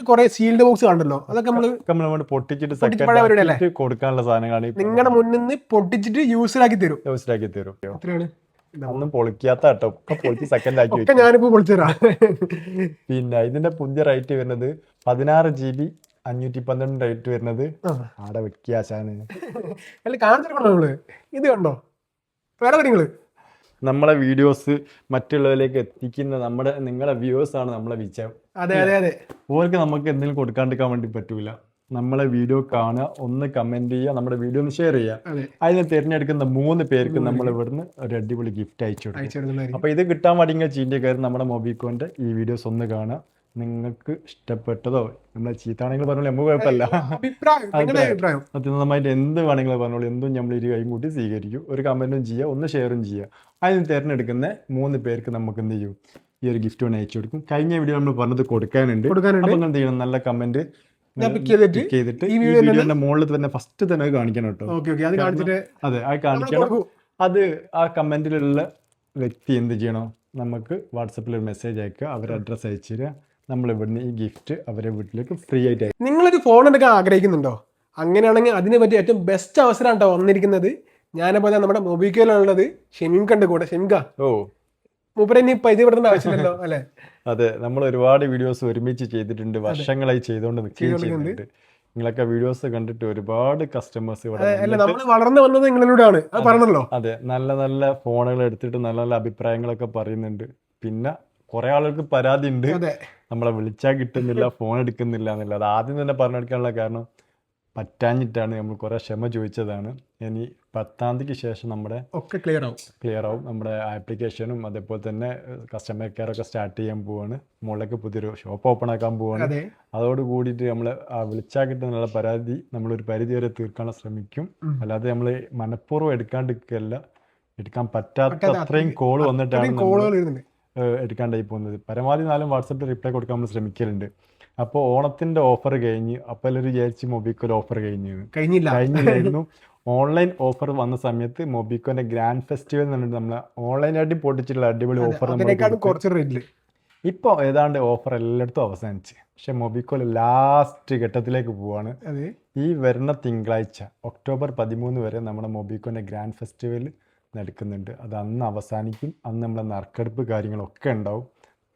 കുറെ sealed box കണ്ടല്ലോ, അതൊക്കെ നമ്മൾ പൊട്ടിച്ചിട്ട് സെക്കൻഡ് കൊടുക്കാനുള്ള സാധനങ്ങളാണ്. നിങ്ങളുടെ മുന്നിൽ നിന്ന് പൊട്ടിച്ചിട്ട് യൂസിലാക്കി തരും. എത്രയാണ്? ഒന്നും പൊളിക്കാത്ത കേട്ടോ, പൊളിച്ച് സെക്കൻഡ് ആക്കി വെക്കും. ഞാനിപ്പോ പൊളിച്ചുതരാം. പിന്നെ ഇതിന്റെ പുതിയ റേറ്റ് വരുന്നത് 16 GB 512 റേറ്റ് വരുന്നത് ആടെ വ്യത്യാസാണ്. കാണിച്ചിട്ടുണ്ടോ ഇത്? കണ്ടോ വേറെ കാര്യങ്ങള്? നമ്മളെ വീഡിയോസ് മറ്റുള്ളവരിലേക്ക് എത്തിക്കുന്ന നിങ്ങളെ വ്യൂവേഴ്സ് ആണ് നമ്മളെ വിജയം. അതെ അതെ അതെ. ഓർക്ക് നമുക്ക് എന്തെങ്കിലും കൊടുക്കാണ്ടിരിക്കാൻ വേണ്ടി പറ്റൂല. നമ്മളെ വീഡിയോ കാണുക, ഒന്ന് കമന്റ് ചെയ്യുക, നമ്മുടെ വീഡിയോ ഒന്ന് ഷെയർ ചെയ്യുക. അതിന് തിരഞ്ഞെടുക്കുന്ന 3 പേർക്ക് നമ്മൾ ഇവിടുന്ന് ഒരു അടിപൊളി ഗിഫ്റ്റ് അയച്ചു കൊടുക്കും. അപ്പൊ ഇത് കിട്ടാൻ വേണ്ടി ചെയ്യുന്ന കാര്യം നമ്മുടെ മൊബിക്കോന്റെ ഈ വീഡിയോസ് ഒന്ന് കാണുക. നിങ്ങൾക്ക് ഇഷ്ടപ്പെട്ടതോ നമ്മളെ ചീത്താണെങ്കിൽ പറഞ്ഞോളൂ, നമുക്ക് കുഴപ്പമില്ല. സത്യസന്ധമായിട്ട് എന്ത് വേണമെങ്കിലും പറഞ്ഞോളൂ, എന്തും നമ്മൾ ഇരു കൈയും കൂട്ടി സ്വീകരിക്കും. ഒരു കമന്റും ചെയ്യുക, ഒന്ന് ഷെയറും ചെയ്യുക. അതിന് തിരഞ്ഞെടുക്കുന്ന 3 പേർക്ക് നമുക്ക് എന്ത് ചെയ്യും, ഈ ഒരു ഗിഫ്റ്റ് ഒന്ന് അയച്ചു കൊടുക്കും. കഴിഞ്ഞ വീഡിയോ നമ്മൾ പറഞ്ഞത് കൊടുക്കാനുണ്ട്. അപ്പൊ എന്ത് ചെയ്യണം, നല്ല കമന്റ് ചെയ്തിട്ട് ഈ വീഡിയോന്റെ മുകളിൽ തന്നെ ഫസ്റ്റ് തന്നെ കാണിക്കണം കേട്ടോ. അതെ, അത് കാണിക്കണം. അത് ആ കമന്റിലുള്ള വ്യക്തി എന്ത് ചെയ്യണം, നമുക്ക് വാട്സപ്പിൽ ഒരു മെസ്സേജ് അയക്കുക, അവരുടെ അഡ്രസ്സ് അയച്ചു തരിക. നമ്മൾ ഇവിടുന്ന് ഈ ഗിഫ്റ്റ് അവരെ വീട്ടിലേക്ക് ഫ്രീ ആയിട്ട്. നിങ്ങളൊരു ഫോൺ എടുക്കാൻ ആഗ്രഹിക്കുന്നുണ്ടോ? അങ്ങനെയാണെങ്കിൽ അതിനെ പറ്റി ഏറ്റവും ബെസ്റ്റ് അവസരമാണ് കേട്ടോ വന്നിരിക്കുന്നത്. ഞാനപ്പോൾ നമ്മുടെ മൊബിക്കോയിലുള്ളത് ഷെമിൻകണ്ട് കൂടെ. ഷെമിക മൂപ്പര ഇനി ഇത് ഇവിടുന്ന് ആവശ്യമില്ലല്ലോ അല്ലേ? അതെ, നമ്മൾ ഒരുപാട് വീഡിയോസ് ഒരുമിച്ച് ചെയ്തിട്ടുണ്ട്, വർഷങ്ങളായി ചെയ്തുകൊണ്ട് നിൽക്കുന്നുണ്ട്. നിങ്ങളൊക്കെ വീഡിയോസ് കണ്ടിട്ട് ഒരുപാട് കസ്റ്റമേഴ്സ് വളർന്നു വന്നത് നിങ്ങളിലൂടെയാണ്, അത് പറഞ്ഞല്ലോ. അതെ, നല്ല നല്ല ഫോണുകൾ എടുത്തിട്ട് നല്ല നല്ല അഭിപ്രായങ്ങളൊക്കെ പറയുന്നുണ്ട്. പിന്നെ കുറെ ആളുകൾക്ക് പരാതി ഉണ്ട്, നമ്മളെ വിളിച്ചാൽ കിട്ടുന്നില്ല, ഫോൺ എടുക്കുന്നില്ല എന്നല്ല. അത് ആദ്യം തന്നെ പറഞ്ഞെടുക്കാനുള്ള കാരണം പറ്റാഞ്ഞിട്ടാണ്. നമ്മൾ കുറെ ക്ഷമ ചോദിച്ചതാണ്. ഇനി 10-ാം തീയതിക്ക് ശേഷം നമ്മുടെ ഒക്കെ ക്ലിയർ ആവും. നമ്മുടെ ആപ്ലിക്കേഷനും അതേപോലെ തന്നെ കസ്റ്റമർ കെയർ ഒക്കെ സ്റ്റാർട്ട് ചെയ്യാൻ പോവാണ്. മുകളിലേക്ക് പുതിയൊരു ഷോപ്പ് ഓപ്പൺ ആക്കാൻ പോവാണ്. അതോട് കൂടിയിട്ട് നമ്മൾ വിളിച്ചാൽ കിട്ടുന്നുള്ള പരാതി നമ്മളൊരു പരിധി വരെ തീർക്കാൻ ശ്രമിക്കും. അല്ലാതെ നമ്മൾ മനഃപൂർവ്വം എടുക്കാൻ പറ്റാത്ത അത്രയും കോള് വന്നിട്ടാണ് എടുക്കാണ്ടായി പോകുന്നത്. പരമാവധി 4 വാട്സപ്പിൽ റിപ്ലൈ കൊടുക്കാൻ നമ്മൾ ശ്രമിക്കലുണ്ട്. അപ്പോൾ ഓണത്തിന്റെ ഓഫർ കഴിഞ്ഞ്, അപ്പോൾ എല്ലാവരും വിചാരിച്ച് മൊബിക്കോയിൽ ഓഫർ കഴിഞ്ഞില്ലായിരുന്നു. ഓൺലൈൻ ഓഫർ വന്ന സമയത്ത് മൊബിക്കോന്റെ ഗ്രാൻഡ് ഫെസ്റ്റിവൽ എന്ന് പറഞ്ഞിട്ട് നമ്മളെ ഓൺലൈനായിട്ട് പൊട്ടിച്ചിട്ടുള്ള അടിപൊളി ഓഫർ ഇപ്പോൾ ഏതാണ്ട് ഓഫർ എല്ലായിടത്തും അവസാനിച്ച്. പക്ഷെ മൊബിക്കോയിൽ ലാസ്റ്റ് ഘട്ടത്തിലേക്ക് പോവാണ്. ഈ വരുന്ന തിങ്കളാഴ്ച ഒക്ടോബർ 13 വരെ നമ്മുടെ മൊബിക്കോന്റെ ഗ്രാൻഡ് ഫെസ്റ്റിവൽ നടക്കുന്നുണ്ട്. അത് അന്ന് അവസാനിക്കും. അന്ന് നമ്മളെ നറുക്കെടുപ്പ് കാര്യങ്ങളൊക്കെ ഉണ്ടാവും.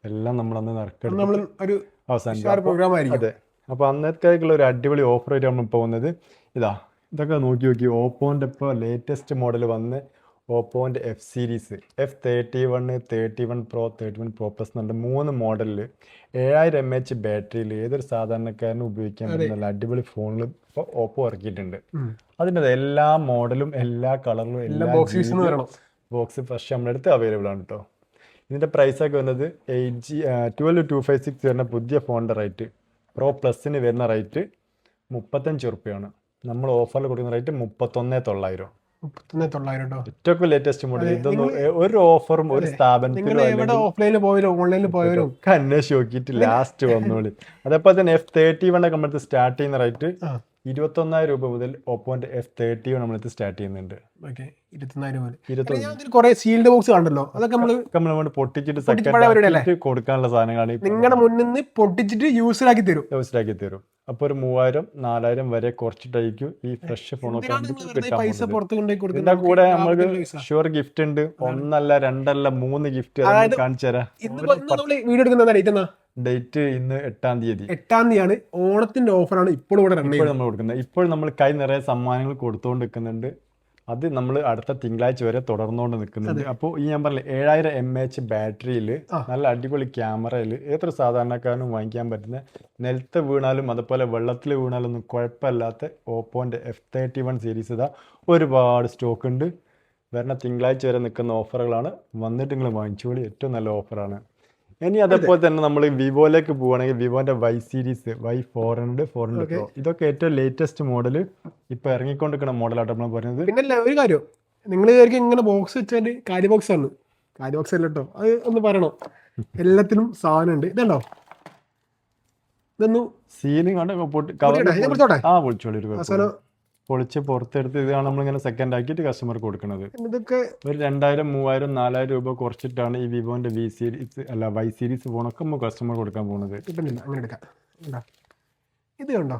എല്ലാം നമ്മളന്ന് നറുക്കെടുപ്പ് അവസാനിക്കും. അതെ, അപ്പോൾ അന്നത്തേക്കുള്ള ഒരു അടിപൊളി ഓഫർ ആയിട്ട് നമ്മൾ പോകുന്നത് ഇതൊക്കെ നോക്കി ഓപ്പോൻ്റെ ഇപ്പോൾ ലേറ്റസ്റ്റ് മോഡൽ വന്ന് ഓപ്പോൻ്റെ F series F31, 31 Pro, 31 Pro Plus എന്നുണ്ട് 3 മോഡലിൽ 7000 mAh ബാറ്ററിയിൽ ഏതൊരു സാധാരണക്കാരനും ഉപയോഗിക്കാൻ പറ്റുന്ന അടിപൊളി ഫോണിൽ ഇപ്പോൾ ഓപ്പോ ഇറക്കിയിട്ടുണ്ട്. അതിൻ്റെ എല്ലാ മോഡലും എല്ലാ കളറിലും എല്ലാ ബോക്സ് ഫ്രഷ് നമ്മുടെ അടുത്ത് അവൈലബിൾ ആണ് കേട്ടോ. ഇതിൻ്റെ പ്രൈസൊക്കെ വരുന്നത് 12256 വരുന്ന പുതിയ ഫോണിൻ്റെ റേറ്റ്, പ്രോ പ്ലസിന് വരുന്ന റേറ്റ് 35 ഉറുപ്പ്യാണ്. നമ്മൾ ഓഫറിൽ കൊടുക്കുന്ന റേറ്റ് 31,900. ഏറ്റവും ലേറ്റസ്റ്റ് മോഡൽ. ഇതൊന്നും ഒരു ഓഫറും ഒരു സ്ഥാപനത്തിലും അന്വേഷിച്ച് നോക്കിയിട്ട് ലാസ്റ്റ് വന്നോളി. അതേപോലെ തന്നെ F31 ഒക്കെ നമ്മളടുത്ത് സ്റ്റാർട്ട് ചെയ്യുന്ന റേറ്റ് 21,000 രൂപ മുതൽ ഓപ്പോന്റെ F31 നമ്മളടുത്ത് സ്റ്റാർട്ട് ചെയ്യുന്നുണ്ട്. സീൽഡ് ബോക്സ് കണ്ടല്ലോ, അതൊക്കെ നമ്മൾ പൊട്ടിച്ചിട്ട് സെക്കൻഡ് കൊടുക്കാനുള്ള സാധനങ്ങളാണ്. നിങ്ങളുടെ മുന്നിൽ നിന്ന് പൊട്ടിച്ചിട്ട് യൂസിലാക്കി തരും. അപ്പൊ ഒരു 3000-4000 വരെ കുറച്ചിട്ടായിരിക്കും ഈ ഫ്രഷ് ഫോണൊക്കെ ഇതിന്റെ കൂടെ നമുക്ക് ഷുവർ ഗിഫ്റ്റ് ഉണ്ട്. 1 അല്ല 2 അല്ല 3 ഗിഫ്റ്റ് കാണിച്ചു തരാം. വീഡിയോ എടുക്കുന്ന ഡേറ്റ് ഇന്ന് 8-ാം തീയതി. 8-ാം തീയതിയാണ്. ഓണത്തിന്റെ ഓഫറാണ് ഇപ്പോൾ നമ്മൾ കൊടുക്കുന്നത്. ഇപ്പോൾ നമ്മൾ കൈ നിറയെ സമ്മാനങ്ങൾ കൊടുത്തുകൊണ്ട് നിൽക്കുന്നുണ്ട്. അത് നമ്മൾ അടുത്ത തിങ്കളാഴ്ച വരെ തുടർന്നുകൊണ്ട് നിൽക്കുന്നുണ്ട്. അപ്പോൾ ഈ ഞാൻ പറഞ്ഞില്ല 7000 mAh ബാറ്ററിയിൽ നല്ല അടിപൊളി ക്യാമറയിൽ ഏതൊരു സാധാരണക്കാരനും വാങ്ങിക്കാൻ പറ്റുന്ന, നിലത്ത് വീണാലും അതുപോലെ വെള്ളത്തിൽ വീണാലും ഒന്നും കുഴപ്പമില്ലാത്ത ഓപ്പോന്റെ F31 സീരീസ് ഒരുപാട് സ്റ്റോക്ക് ഉണ്ട്. വരുന്ന തിങ്കളാഴ്ച വരെ നിൽക്കുന്ന ഓഫറുകളാണ്. വന്നിട്ട് നിങ്ങൾ വാങ്ങിച്ചോളി, ഏറ്റവും നല്ല ഓഫറാണ്. ഇനി അതേപോലെ തന്നെ നമ്മൾ വിവോയിലേക്ക് പോവുകയാണെങ്കിൽ വിവോന്റെ Y സീരീസ് Y400 400 Pro ഇതൊക്കെ ഏറ്റവും ലേറ്റസ്റ്റ് മോഡൽ ഇപ്പൊ ഇറങ്ങിക്കൊണ്ടിരിക്കുന്ന മോഡലായിട്ട് നമ്മൾ പറയുന്നത്. പിന്നെ ഒരു കാര്യം, നിങ്ങൾ ഇങ്ങനെ ബോക്സ് വെച്ചാൽ കാര്യ ബോക്സ് ആണ്, കാര്യ ബോക്സ് അല്ല കേട്ടോ, അത് ഒന്ന് പറയണോ. എല്ലാത്തിനും സാധനം ഉണ്ട്. ഇതുണ്ടോ, ഇതൊന്നും സീലിംഗ് പൊളിച്ച് പുറത്തെടുത്ത് ഇതാണ് നമ്മളിങ്ങനെ സെക്കൻഡ് ആക്കിയിട്ട് കസ്റ്റമർക്ക് കൊടുക്കുന്നത്. ഇതൊക്കെ ഒരു 2000, 3000, 4000 രൂപ കുറച്ചിട്ടാണ് ഈ വിവോന്റെ Y സീരീസ് ഫോണൊക്കെ നമ്മൾ കസ്റ്റമർ കൊടുക്കാൻ പോകുന്നത്. ഇത് കണ്ടോ,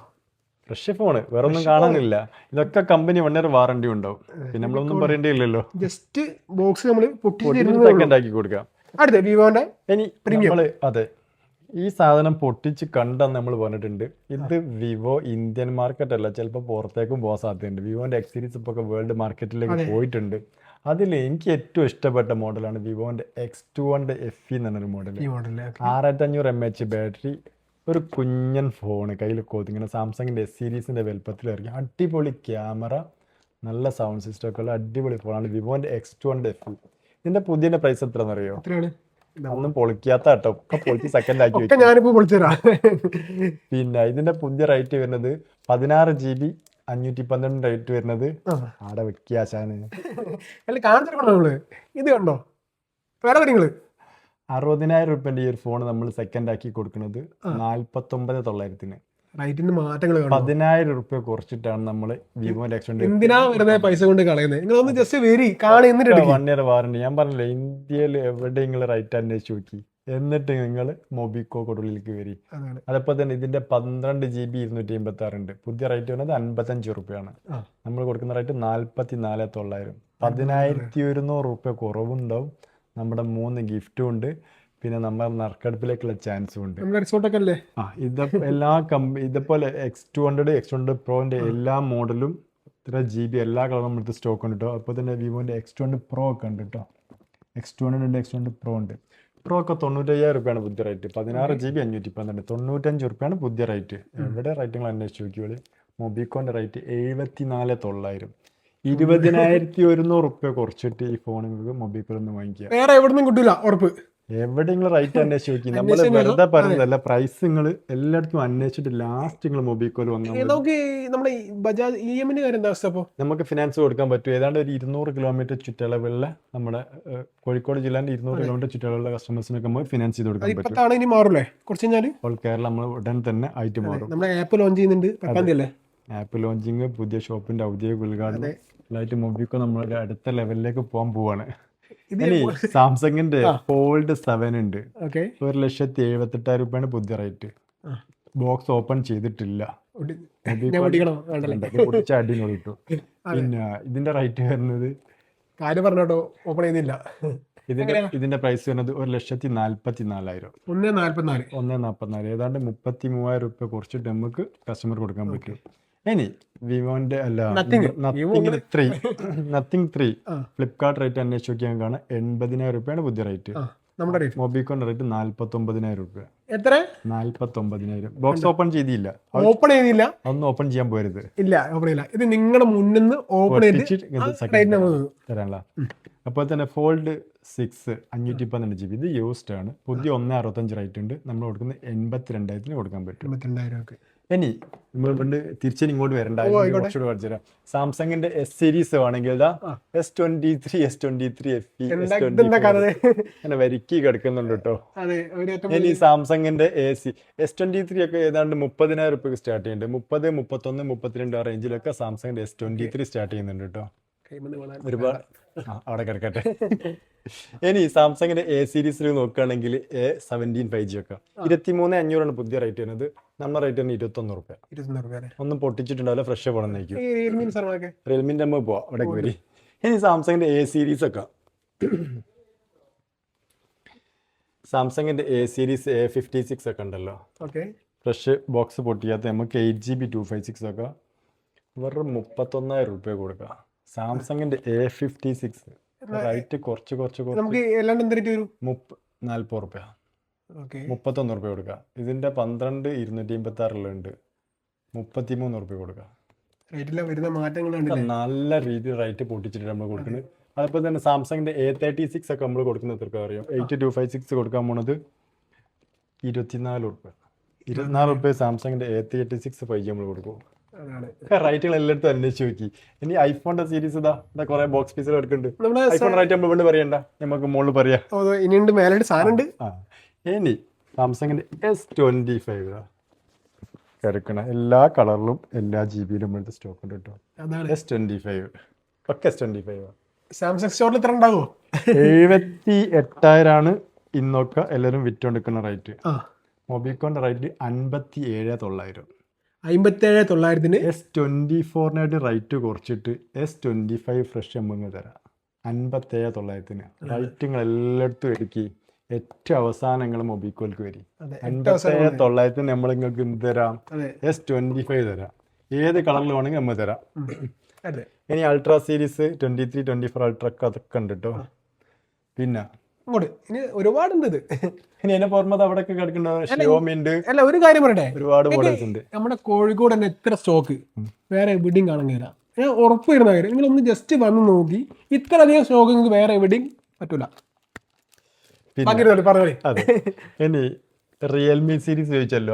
ഫ്രഷ് ഫോണ്, വേറെ ഒന്നും കാണാനില്ല. ഇതൊക്കെ കമ്പനി 1 year വാറണ്ടി ഉണ്ടാവും. പിന്നെ നമ്മളൊന്നും പറയേണ്ടിയില്ലല്ലോ. ജസ്റ്റ് ബോക്സ് നമ്മൾ സെക്കൻഡ് ആക്കി കൊടുക്കാം. അടുത്ത വിവോന്റെ ഇനി നമ്മള് അതെ ഈ സാധനം പൊട്ടിച്ച് കണ്ടെന്ന് നമ്മൾ പറഞ്ഞിട്ടുണ്ട്. ഇത് വിവോ ഇന്ത്യൻ മാർക്കറ്റ് അല്ല, ചിലപ്പോൾ പുറത്തേക്കും പോകാൻ സാധ്യതയുണ്ട്. വിവോന്റെ എക്സ് സീരീസ് ഇപ്പോൾ വേൾഡ് മാർക്കറ്റിലേക്ക് പോയിട്ടുണ്ട്. അതിൽ എനിക്ക് ഏറ്റവും ഇഷ്ടപ്പെട്ട മോഡലാണ് വിവോന്റെ X200 FE എന്നൊരു മോഡൽ. 6500 mAh ബാറ്ററി, ഒരു കുഞ്ഞൻ ഫോണ് കയ്യിൽ ഇങ്ങനെ സാംസങ്ങിന്റെ എസ് സീരീസിന്റെ വലുപ്പത്തിൽ ഇറങ്ങി. അടിപൊളി ക്യാമറ, നല്ല സൗണ്ട് സിസ്റ്റം ഒക്കെ ഉള്ള അടിപൊളി ഫോണാണ് വിവോന്റെ X200 FE. ഇതിന്റെ പുതിയ പ്രൈസ് എത്രയാണെന്ന് അറിയോ? ഒന്നും പൊളിക്കാത്ത കേട്ടോ, ഒക്കെ പൊളിച്ച് സെക്കൻഡ് ആക്കി വെക്കും. ഞാനിപ്പോ പൊളിച്ചുതരാ. പിന്നെ ഇതിന്റെ പുതിയ റേറ്റ് വരുന്നത് 16 GB 512 റേറ്റ് വരുന്നത് ആടെ വെക്കാശാണ്. നമ്മള് ഇത് കണ്ടോ, വേറെ കാര്യങ്ങള് 60,000 രൂപന്റെ ഈ ഒരു ഫോൺ നമ്മൾ സെക്കൻഡ് ആക്കി കൊടുക്കുന്നത് 49,900. റൈറ്റിന്റെ മാറ്റങ്ങൾ 10,000 രൂപ കുറച്ചിട്ടാണ് നമ്മള് വിവോന്റെ X200. എന്തിനാ വെറുതെ പൈസ കൊണ്ട് കളയുന്നത്? നിങ്ങളൊന്ന് ജസ്റ്റ് വരി കാണുന്നിട്ട് 1 year വാറണ്ടി. ഞാൻ പറഞ്ഞില്ലേ, ഇന്ത്യയിൽ എവിടെ നിങ്ങൾ റൈറ്റ് അന്വേഷിച്ച് നോക്കി, എന്നിട്ട് നിങ്ങൾ മൊബിക്കോ കൊടുള്ളിലേക്ക് വരി. അതേപോലെ തന്നെ ഇതിന്റെ 12 GB 256 ഉണ്ട്. പുതിയ റേറ്റ് വരുന്നത് 55 രൂപയാണ്. നമ്മൾ കൊടുക്കുന്ന റേറ്റ് 44,900. 10,100 രൂപ കുറവുണ്ടാവും. നമ്മുടെ 3 ഗിഫ്റ്റും ഉണ്ട്. പിന്നെ നമ്മൾ നറുക്കെടുപ്പിലേക്കുള്ള ചാൻസും ഉണ്ട്. റിസോർട്ടൊക്കെ അല്ലേ? എല്ലാ ഇതേപോലെ X200 പ്രോന്റെ എല്ലാ മോഡലും ഇത്ര GB എല്ലാ കളറും നമ്മുടെ സ്റ്റോക്ക് ഉണ്ട് കേട്ടോ. അപ്പോൾ തന്നെ വിവോന്റെ X200 പ്രോ ഒക്കെ ഉണ്ട് കേട്ടോ. X200 ഉണ്ട്, X200 പ്രോ ഉണ്ട്. പ്രോ ഒക്കെ 95,000 രൂപയാണ് പുതിയ റേറ്റ്. 16 GB 512, 95 രൂപയാണ് പുതിയ റേറ്റ്. എവിടെ റേറ്റുകൾ അന്വേഷിച്ച് നോക്കിയോളി. മൊബിക്കോന്റെ റേറ്റ് 74,900. 20,100 രൂപ കുറച്ചിട്ട് ഈ ഫോൺ നിങ്ങൾക്ക് മൊബിക്കോയിൽ നിന്ന് വാങ്ങിക്കുക. വേറെ എവിടെ നിന്നും കിട്ടൂല, ഉറപ്പ്. എവിടെയെങ്കിലും റൈറ്റ് അന്വേഷിച്ച് നോക്കി. നമ്മൾ വെറുതെ പറയുന്നതല്ല, പ്രൈസ് നിങ്ങൾ എല്ലായിടത്തും അന്വേഷിച്ചിട്ട് ലാസ്റ്റ് നിങ്ങൾ മൊബിക്കോയിൽ വന്നാൽ നമുക്ക് നമ്മുടെ ബജാജ് EM-ന്റെ കാര്യം എന്താ അവസ്ഥ? അപ്പോൾ നമുക്ക് ഫിനാൻസ് കൊടുക്കാൻ പറ്റും. ഏതാണ്ട് ഒരു 200 കിലോമീറ്റർ ചുറ്റളവിലുള്ള നമ്മുടെ കോഴിക്കോട് ജില്ലേന്റെ 200 കിലോമീറ്റർ ചുറ്റളവിലുള്ള കസ്റ്റമേഴ്സിനൊക്കെ നമുക്ക് ഫിനാൻസ് ചെയ്ത് കൊടുക്കാൻ പറ്റും. ഇനി മാറൂലേ കുറച്ച് കഴിഞ്ഞാൽ? ഓൾ കേരള നമ്മൾ ഉടൻ തന്നെ ആയിട്ട് മാറും. നമ്മുടെ ആപ്പ് ലോഞ്ച് ചെയ്യുന്നുണ്ട്, 10 തീയതി അല്ലേ? ആപ്പ് ലോഞ്ചിങ്, പുതിയ ഷോപ്പിന്റെ ഔദ്യോഗിക ഉദ്ഘാടനം എല്ലായിട്ട് മൊബിക്കോ നമ്മളുടെ അടുത്ത ലെവലിലേക്ക് പോകാൻ പോവാണ്. ഇനി സാംസങ്ങിന്റെ ഫോൾഡ് 7 ഉണ്ട്. 1,78,000 രൂപയാണ് പുതിയ റേറ്റ്. ബോക്സ് ഓപ്പൺ ചെയ്തിട്ടില്ല, അടിനോളിട്ടു. പിന്നെ ഇതിന്റെ റേറ്റ് വരുന്നത് കാര്യം പറഞ്ഞോട്ടോ, ഓപ്പൺ ചെയ്യുന്നില്ല. ഇതിന്റെ പ്രൈസ് വരുന്നത് 1,44,000. 1,44,000 ഏതാണ്ട് 33,000 രൂപ കുറച്ചിട്ട് നമുക്ക് കസ്റ്റമർ കൊടുക്കാൻ പറ്റും. ഇനി വിവോന്റെ അല്ല നത്തിങ് 3 ഫ്ലിപ്കാർട്ട് റേറ്റ് അന്വേഷിച്ച് നോക്കിയാൽ കാണാം 80,000 രൂപയാണ് പുതിയ റേറ്റ്. മൊബിക്കോന്റെ റേറ്റ് 49,000 രൂപ. എത്ര? 49,000. ബോക്സ് ഓപ്പൺ ചെയ്തില്ല, ഒന്നും ഓപ്പൺ ചെയ്യാൻ പോരുത്. ഇല്ല, ഇത് നിങ്ങളുടെ മുന്നിൽ ഓപ്പൺ തരാനുള്ള. അപ്പോൾ തന്നെ ഫോൾഡ് 6 512 GB. ഇത് യൂസ്ഡ് ആണ്. പുതിയ 1,65 റേറ്റ് ഉണ്ട്. നമ്മൾ കൊടുക്കുന്നത് 82,000 കൊടുക്കാൻ പറ്റും. 82,000. ഇനി നമ്മൾ തിരിച്ചിനി ഇങ്ങോട്ട് വരണ്ട, കുറച്ചുകൂടെ പഠിച്ചുതരാം. സാംസങ്ങിന്റെ എസ് സീരീസ് ആണെങ്കിൽ S23 S23 FE അങ്ങനെ വരിക്കി കിടക്കുന്നുണ്ട് കേട്ടോ. ഇനി സാംസങ്ങിന്റെ S23 ഒക്കെ ഏതാണ്ട് 30,000 രൂപയ്ക്ക് സ്റ്റാർട്ട് ചെയ്യുന്നുണ്ട്. 30, 31, 32 ആ റേഞ്ചിലൊക്കെ സാംസങ്ങിന്റെ S23 സ്റ്റാർട്ട് ചെയ്യുന്നുണ്ട് കേട്ടോ. ഒരുപാട് അവിടെ കിടക്കട്ടെ. ഇനി സാംസങ്ങിന്റെ എ സീരീസിൽ നോക്കുകയാണെങ്കിൽ A17 5G ഒക്കെ 23,500 പുതിയ റേറ്റ് വരുന്നത്. നമ്മുടെ റേറ്റ് തന്നെ 21 രൂപ. ഒന്നും പൊട്ടിച്ചിട്ടുണ്ടാവില്ല, ഫ്രഷ് പോകണമെന്നേക്കും. റിയൽമിന്റെ അമ്മ പോവാ അവിടെ വരി. ഇനി സാംസങ്ങിന്റെ എ സീരീസ് ഒക്കെ, സാംസങ്ങിന്റെ എ സീരീസ് A56 ഒക്കെ ഉണ്ടല്ലോ, ഫ്രഷ് ബോക്സ് പൊട്ടിക്കാത്ത നമുക്ക് 8GB 256 ഒക്കെ വെറും 31,000 രൂപ കൊടുക്കാം. സാംസങ്ങിന്റെ A56 റേറ്റ് കുറച്ച് 40 രൂപ, 31 രൂപ കൊടുക്കുക. ഇതിന്റെ 12 256 ഉണ്ട്, 33 രൂപ കൊടുക്കുക. നല്ല രീതിയിൽ റേറ്റ് പൊട്ടിച്ചിട്ട് നമ്മൾ കൊടുക്കുന്നത്. അതുപോലെ തന്നെ സാംസങ്ങിന്റെ A36 ഒക്കെ നമ്മൾ കൊടുക്കുന്നത് എത്ര അറിയാം? 8256 കൊടുക്കാൻ പോണത് 24 രൂപ. 24 രൂപ സാംസങ്ങിന്റെ A36 5G നമ്മൾ കൊടുക്കും. റൈറ്റുകൾ എല്ലായിടത്തും അന്വേഷിച്ച് നോക്കി. ഇനി ഐഫോണിന്റെ സീരീസ് ഇതാ കുറെ ബോക്സ് പീസുകൾ എടുക്കുന്നുണ്ട്. ഐഫോൺ റൈറ്റ് നമ്മൾ ഇവിടെ പറയണ്ട, നമുക്ക് മുകളിൽ പറയാം. ഇനി സാംസങ്ങിന്റെ S25 കിടക്കണ എല്ലാ കളറിലും എല്ലാ GB-യിലും എടുത്ത് സ്റ്റോക്ക് ഉണ്ട് കേട്ടോ. S25 ഒക്കെ S25 സാംസങ് സ്റ്റോറിൽ എത്ര ഉണ്ടാവോ? 78,000 ഇന്നൊക്കെ എല്ലാവരും വിറ്റുകൊണ്ടിരിക്കുന്ന റേറ്റ്. മൊബിക്കോന്റെ റേറ്റ് 57,900. 57,900 S24 റേറ്റ് കുറച്ചിട്ട് S25 ഫ്രഷ് നമുക്ക് തരാം 57,900. റേറ്റുകൾ എല്ലായിടത്തും എടുക്കി ഏറ്റവും അവസാനം നിങ്ങൾ മൊബിക്കോൽക്ക് വരും. 57,900 നമ്മൾ നിങ്ങൾക്ക് എന്ത് തരാം? S25 തരാം. ഏത് കളറിൽ വേണമെങ്കിൽ നമ്മൾ തരാം. ഇനി അൾട്രാ സീരീസ് 23, 24 അൾട്രാ അതൊക്കെ ഉണ്ട് കേട്ടോ. പിന്നെ ഇനി ഒരുപാടുണ്ട് ഇത്. ഇനി അതിനെ പുറമെ അവിടെ കിടക്കുന്ന ഷിയോമി ഉണ്ട്. അല്ല, ഒരു കാര്യം പറയട്ടെ, ഒരുപാട് മോഡൽസ് ഉണ്ട്. നമ്മുടെ കോഴിക്കോട് തന്നെ എത്ര സ്റ്റോക്ക് വേറെ എവിടെയും കാണാൻ കഴിയില്ല. ഞാൻ ഉറപ്പ് വരുന്ന കാര്യം, നിങ്ങളൊന്ന് ജസ്റ്റ് വന്ന് നോക്കി ഇത്ര അധികം സ്റ്റോക്ക് നിങ്ങൾക്ക് വേറെ എവിടെയും പറ്റൂല. അതെ. ഇനി റിയൽമി സീരീസ് ചോദിച്ചല്ലോ,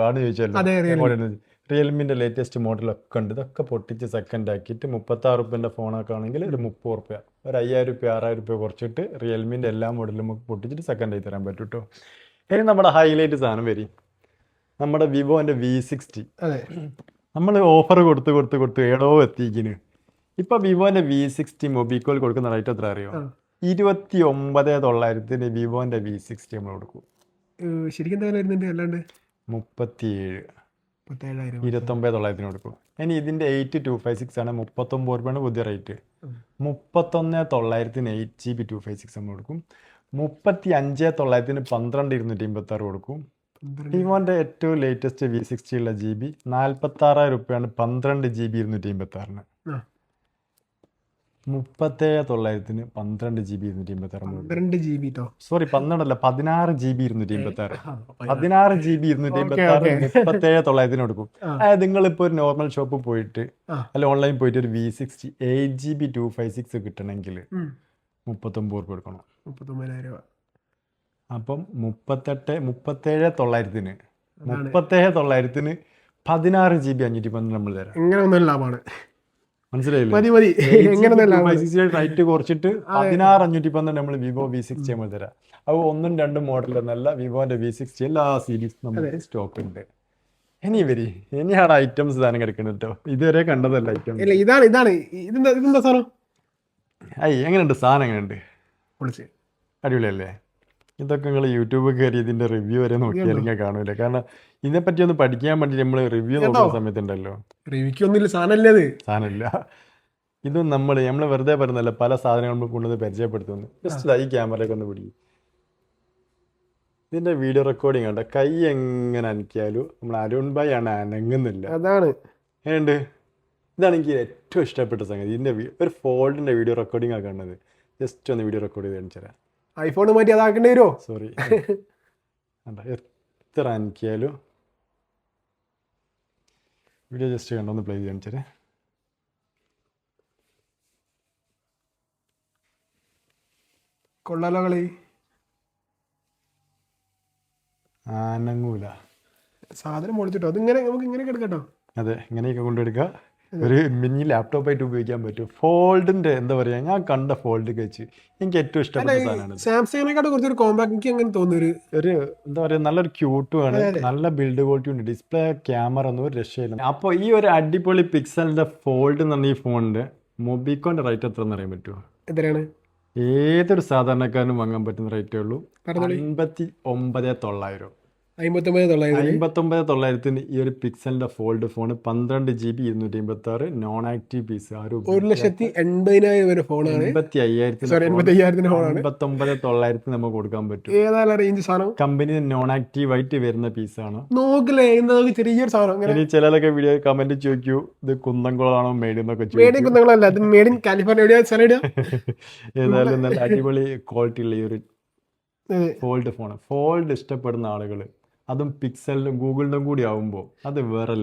റിയൽമിന്റെ ലേറ്റസ്റ്റ് മോഡലൊക്കെ ഉണ്ട്. ഇതൊക്കെ പൊട്ടിച്ച് സെക്കൻഡ് ആക്കിയിട്ട് 36 റുപ്യൻ്റെ ഫോണൊക്കെ ആണെങ്കിൽ ഒരു 30 റുപ്യ, ഒരു 5,000 റുപ്യ 6,000 റുപ്യ കുറച്ചിട്ട് റിയൽമിന്റെ എല്ലാ മോഡലും നമുക്ക് പൊട്ടിച്ചിട്ട് സെക്കൻഡ് ആയി തരാൻ പറ്റും കേട്ടോ. ഇനി നമ്മുടെ ഹൈലൈറ്റ് സാധനം വരും, നമ്മുടെ വിവോന്റെ V60. നമ്മൾ ഓഫർ കൊടുത്ത് ഏടോ എത്തിക്കിന്. ഇപ്പൊ വിവോന്റെ V60 മൊബിക്കോൽ കൊടുക്കുന്ന റേറ്റ് എത്ര അറിയോ? 29,900 വിവോന്റെ V60 നമ്മൾ കൊടുക്കും. ശരിക്കും എന്താ വരുന്നുണ്ട്? അല്ലാണ്ട് 29,900 കൊടുക്കും. ഇനി ഇതിന്റെ 8256 ആണ്, 39 രൂപയാണ് പുതിയ റേറ്റ്. 31,900 8GB 256 നമ്മൾ കൊടുക്കും. 35,900 12,256 കൊടുക്കും. വിവോന്റെ ഏറ്റവും ലേറ്റസ്റ്റ് V60 ഉള്ള GB 46,000 രൂപയാണ് 12GB 256. 37,900 12GB 256. സോറി 12 അല്ല, 16GB 256. 16GB 256 37,900 കൊടുക്കും. അതായത് നിങ്ങളിപ്പോ ഒരു നോർമൽ ഷോപ്പ് പോയിട്ട് അല്ല ഓൺലൈൻ പോയിട്ട് ഒരു V60 8GB 256 കിട്ടണമെങ്കിൽ 39 രൂപ കൊടുക്കണം. 39,000 രൂപ. അപ്പം 37,900 16GB 512 നമ്മൾ തരാം. ഇങ്ങനെ ഒന്നും ലാഭമാണ്. മനസ്സിലായില്ലേ? റേറ്റ് കുറച്ചിട്ട് 16,512 നമ്മൾ വിവോ V60 നമ്മൾ തരാം. അത് 1ഉം 2ഉം മോഡൽ എന്നല്ല, വിവോന്റെ V60 എല്ലാ സീരീസ് നമുക്ക് സ്റ്റോക്ക് ഉണ്ട്. ഇനിയാണ് ഐറ്റംസ് സാധനം കിടക്കുന്നത് കേട്ടോ. ഇതുവരെ കണ്ടതല്ല ഐറ്റംസ്. ഇതെന്താ സാധനം? എങ്ങനെയുണ്ട് സാധനം? എങ്ങനെയുണ്ട്? അടിപൊളിയല്ലേ? ഇതൊക്കെ നിങ്ങൾ യൂട്യൂബ് കയറി ഇതിന്റെ റിവ്യൂ വരെ നോക്കിയാലും കാണൂല. കാരണം ഇതിനെപ്പറ്റി ഒന്ന് പഠിക്കാൻ വേണ്ടി നമ്മൾ റിവ്യൂ നോക്കുന്ന സമയത്തുണ്ടല്ലോ, സാധനമില്ല. ഇത് നമ്മൾ വെറുതെ പറയുന്നല്ല, പല സാധനങ്ങളും കൊണ്ടുവന്ന് പരിചയപ്പെടുത്തുന്നു. ജസ്റ്റ് ഈ ക്യാമറയൊക്കെ ഒന്ന് പിടിക്കും. ഇതിന്റെ വീഡിയോ റെക്കോർഡിങ് ഉണ്ട്. കൈ എങ്ങനെ അനക്കിയാലും നമ്മൾ അരുൺ ഭായി ആണ് അനങ്ങുന്നില്ല. അതാണ് ഏണ്ട് ഇതാണ് എനിക്ക് ഏറ്റവും ഇഷ്ടപ്പെട്ട സംഗതി. ഇതിന്റെ ഒരു ഫോൾഡിന്റെ വീഡിയോ റെക്കോർഡിംഗ് ആ കാണുന്നത്. ജസ്റ്റ് ഒന്ന് വീഡിയോ റെക്കോർഡ് ചെയ്ത് കാണിച്ചു തരാം. ഐഫോൺ മാറ്റി അതാക്കേണ്ടി വരുമോ? സോറി, എത്ര അനക്കിയാലും വീഡിയോ ജസ്റ്റ് കണ്ടൊന്ന് പ്ലേ ചെയ്ത് കാണിച്ചേ. കൊള്ളാലോ കളി. അനങ്ങൂല സാധനം പൊളിച്ചിട്ടോ. അതിങ്ങനെ നമുക്ക് ഇങ്ങനെ എടുക്കട്ടോ. അതെ, ഇങ്ങനെയൊക്കെ കൊണ്ടെടുക്കുക. ഒരു മിനി ലാപ്ടോപ്പായിട്ട് ഉപയോഗിക്കാൻ പറ്റും. ഫോൾഡിന്റെ എന്താ പറയാ, ഞാൻ കണ്ട ഫോൾഡ് വെച്ച് എനിക്ക് ഏറ്റവും ഇഷ്ടപ്പെട്ട സാധനമാണ്. സാംസങ്ങിനെക്കാട്ട് കുറച്ചൊരു കോമ്പാക്ട് എനിക്ക് അങ്ങനെ തോന്നുന്നു. ഒരു എന്താ പറയാ, നല്ലൊരു ക്യൂട്ടും ആണ്, നല്ല ബിൽഡ് ക്വാളിറ്റി ഉണ്ട്. ഡിസ്പ്ലേ, ക്യാമറ ഒന്നും ഒരു രക്ഷയില്ല. അപ്പോൾ ഈ ഒരു അടിപൊളി പിക്സലിന്റെ ഫോൾഡ് എന്ന് പറഞ്ഞ ഈ ഫോണിന്റെ മൊബിക്കോന്റെ റേറ്റ് എത്ര എന്ന് അറിയാൻ പറ്റുമോ? എത്രയാണ്? ഏതൊരു സാധാരണക്കാരനും വാങ്ങാൻ പറ്റുന്ന റേറ്റേ ഉള്ളൂ. 59,900. 59,900 ഈ ഒരു പിക്സലിന്റെ fold phone 12GB 256 non active piece. 1,80,000 വരെ ഫോണാണ്. 59,900 നമുക്ക് കൊടുക്കാൻ പറ്റും. ഏതായാലും റേഞ്ച് സാധനം കമ്പനി നോൺ ആക്റ്റീവ് ആയിട്ട് വരുന്ന പീസാണ്. നോക്കില്ലേ, ചെറിയൊരു സാധനം. ഇനി ചിലരൊക്കെ വീഡിയോ കമന്റ് ചോദിക്കൂ, ഇത് കുന്നംകുളമാണോ മെയ്ഡ് എന്നൊക്കെ ചോദിക്കും. ഏതായാലും നല്ല അടിപൊളി ക്വാളിറ്റി ഉള്ള ഈ ഒരു ഫോൾഡ് ഫോൺ. ഫോൾഡ് ഇഷ്ടപ്പെടുന്ന ആളുകൾ, അതും പിക്സലിലും ഗൂഗിളിലും കൂടി ആവുമ്പോൾ അത് വേറെ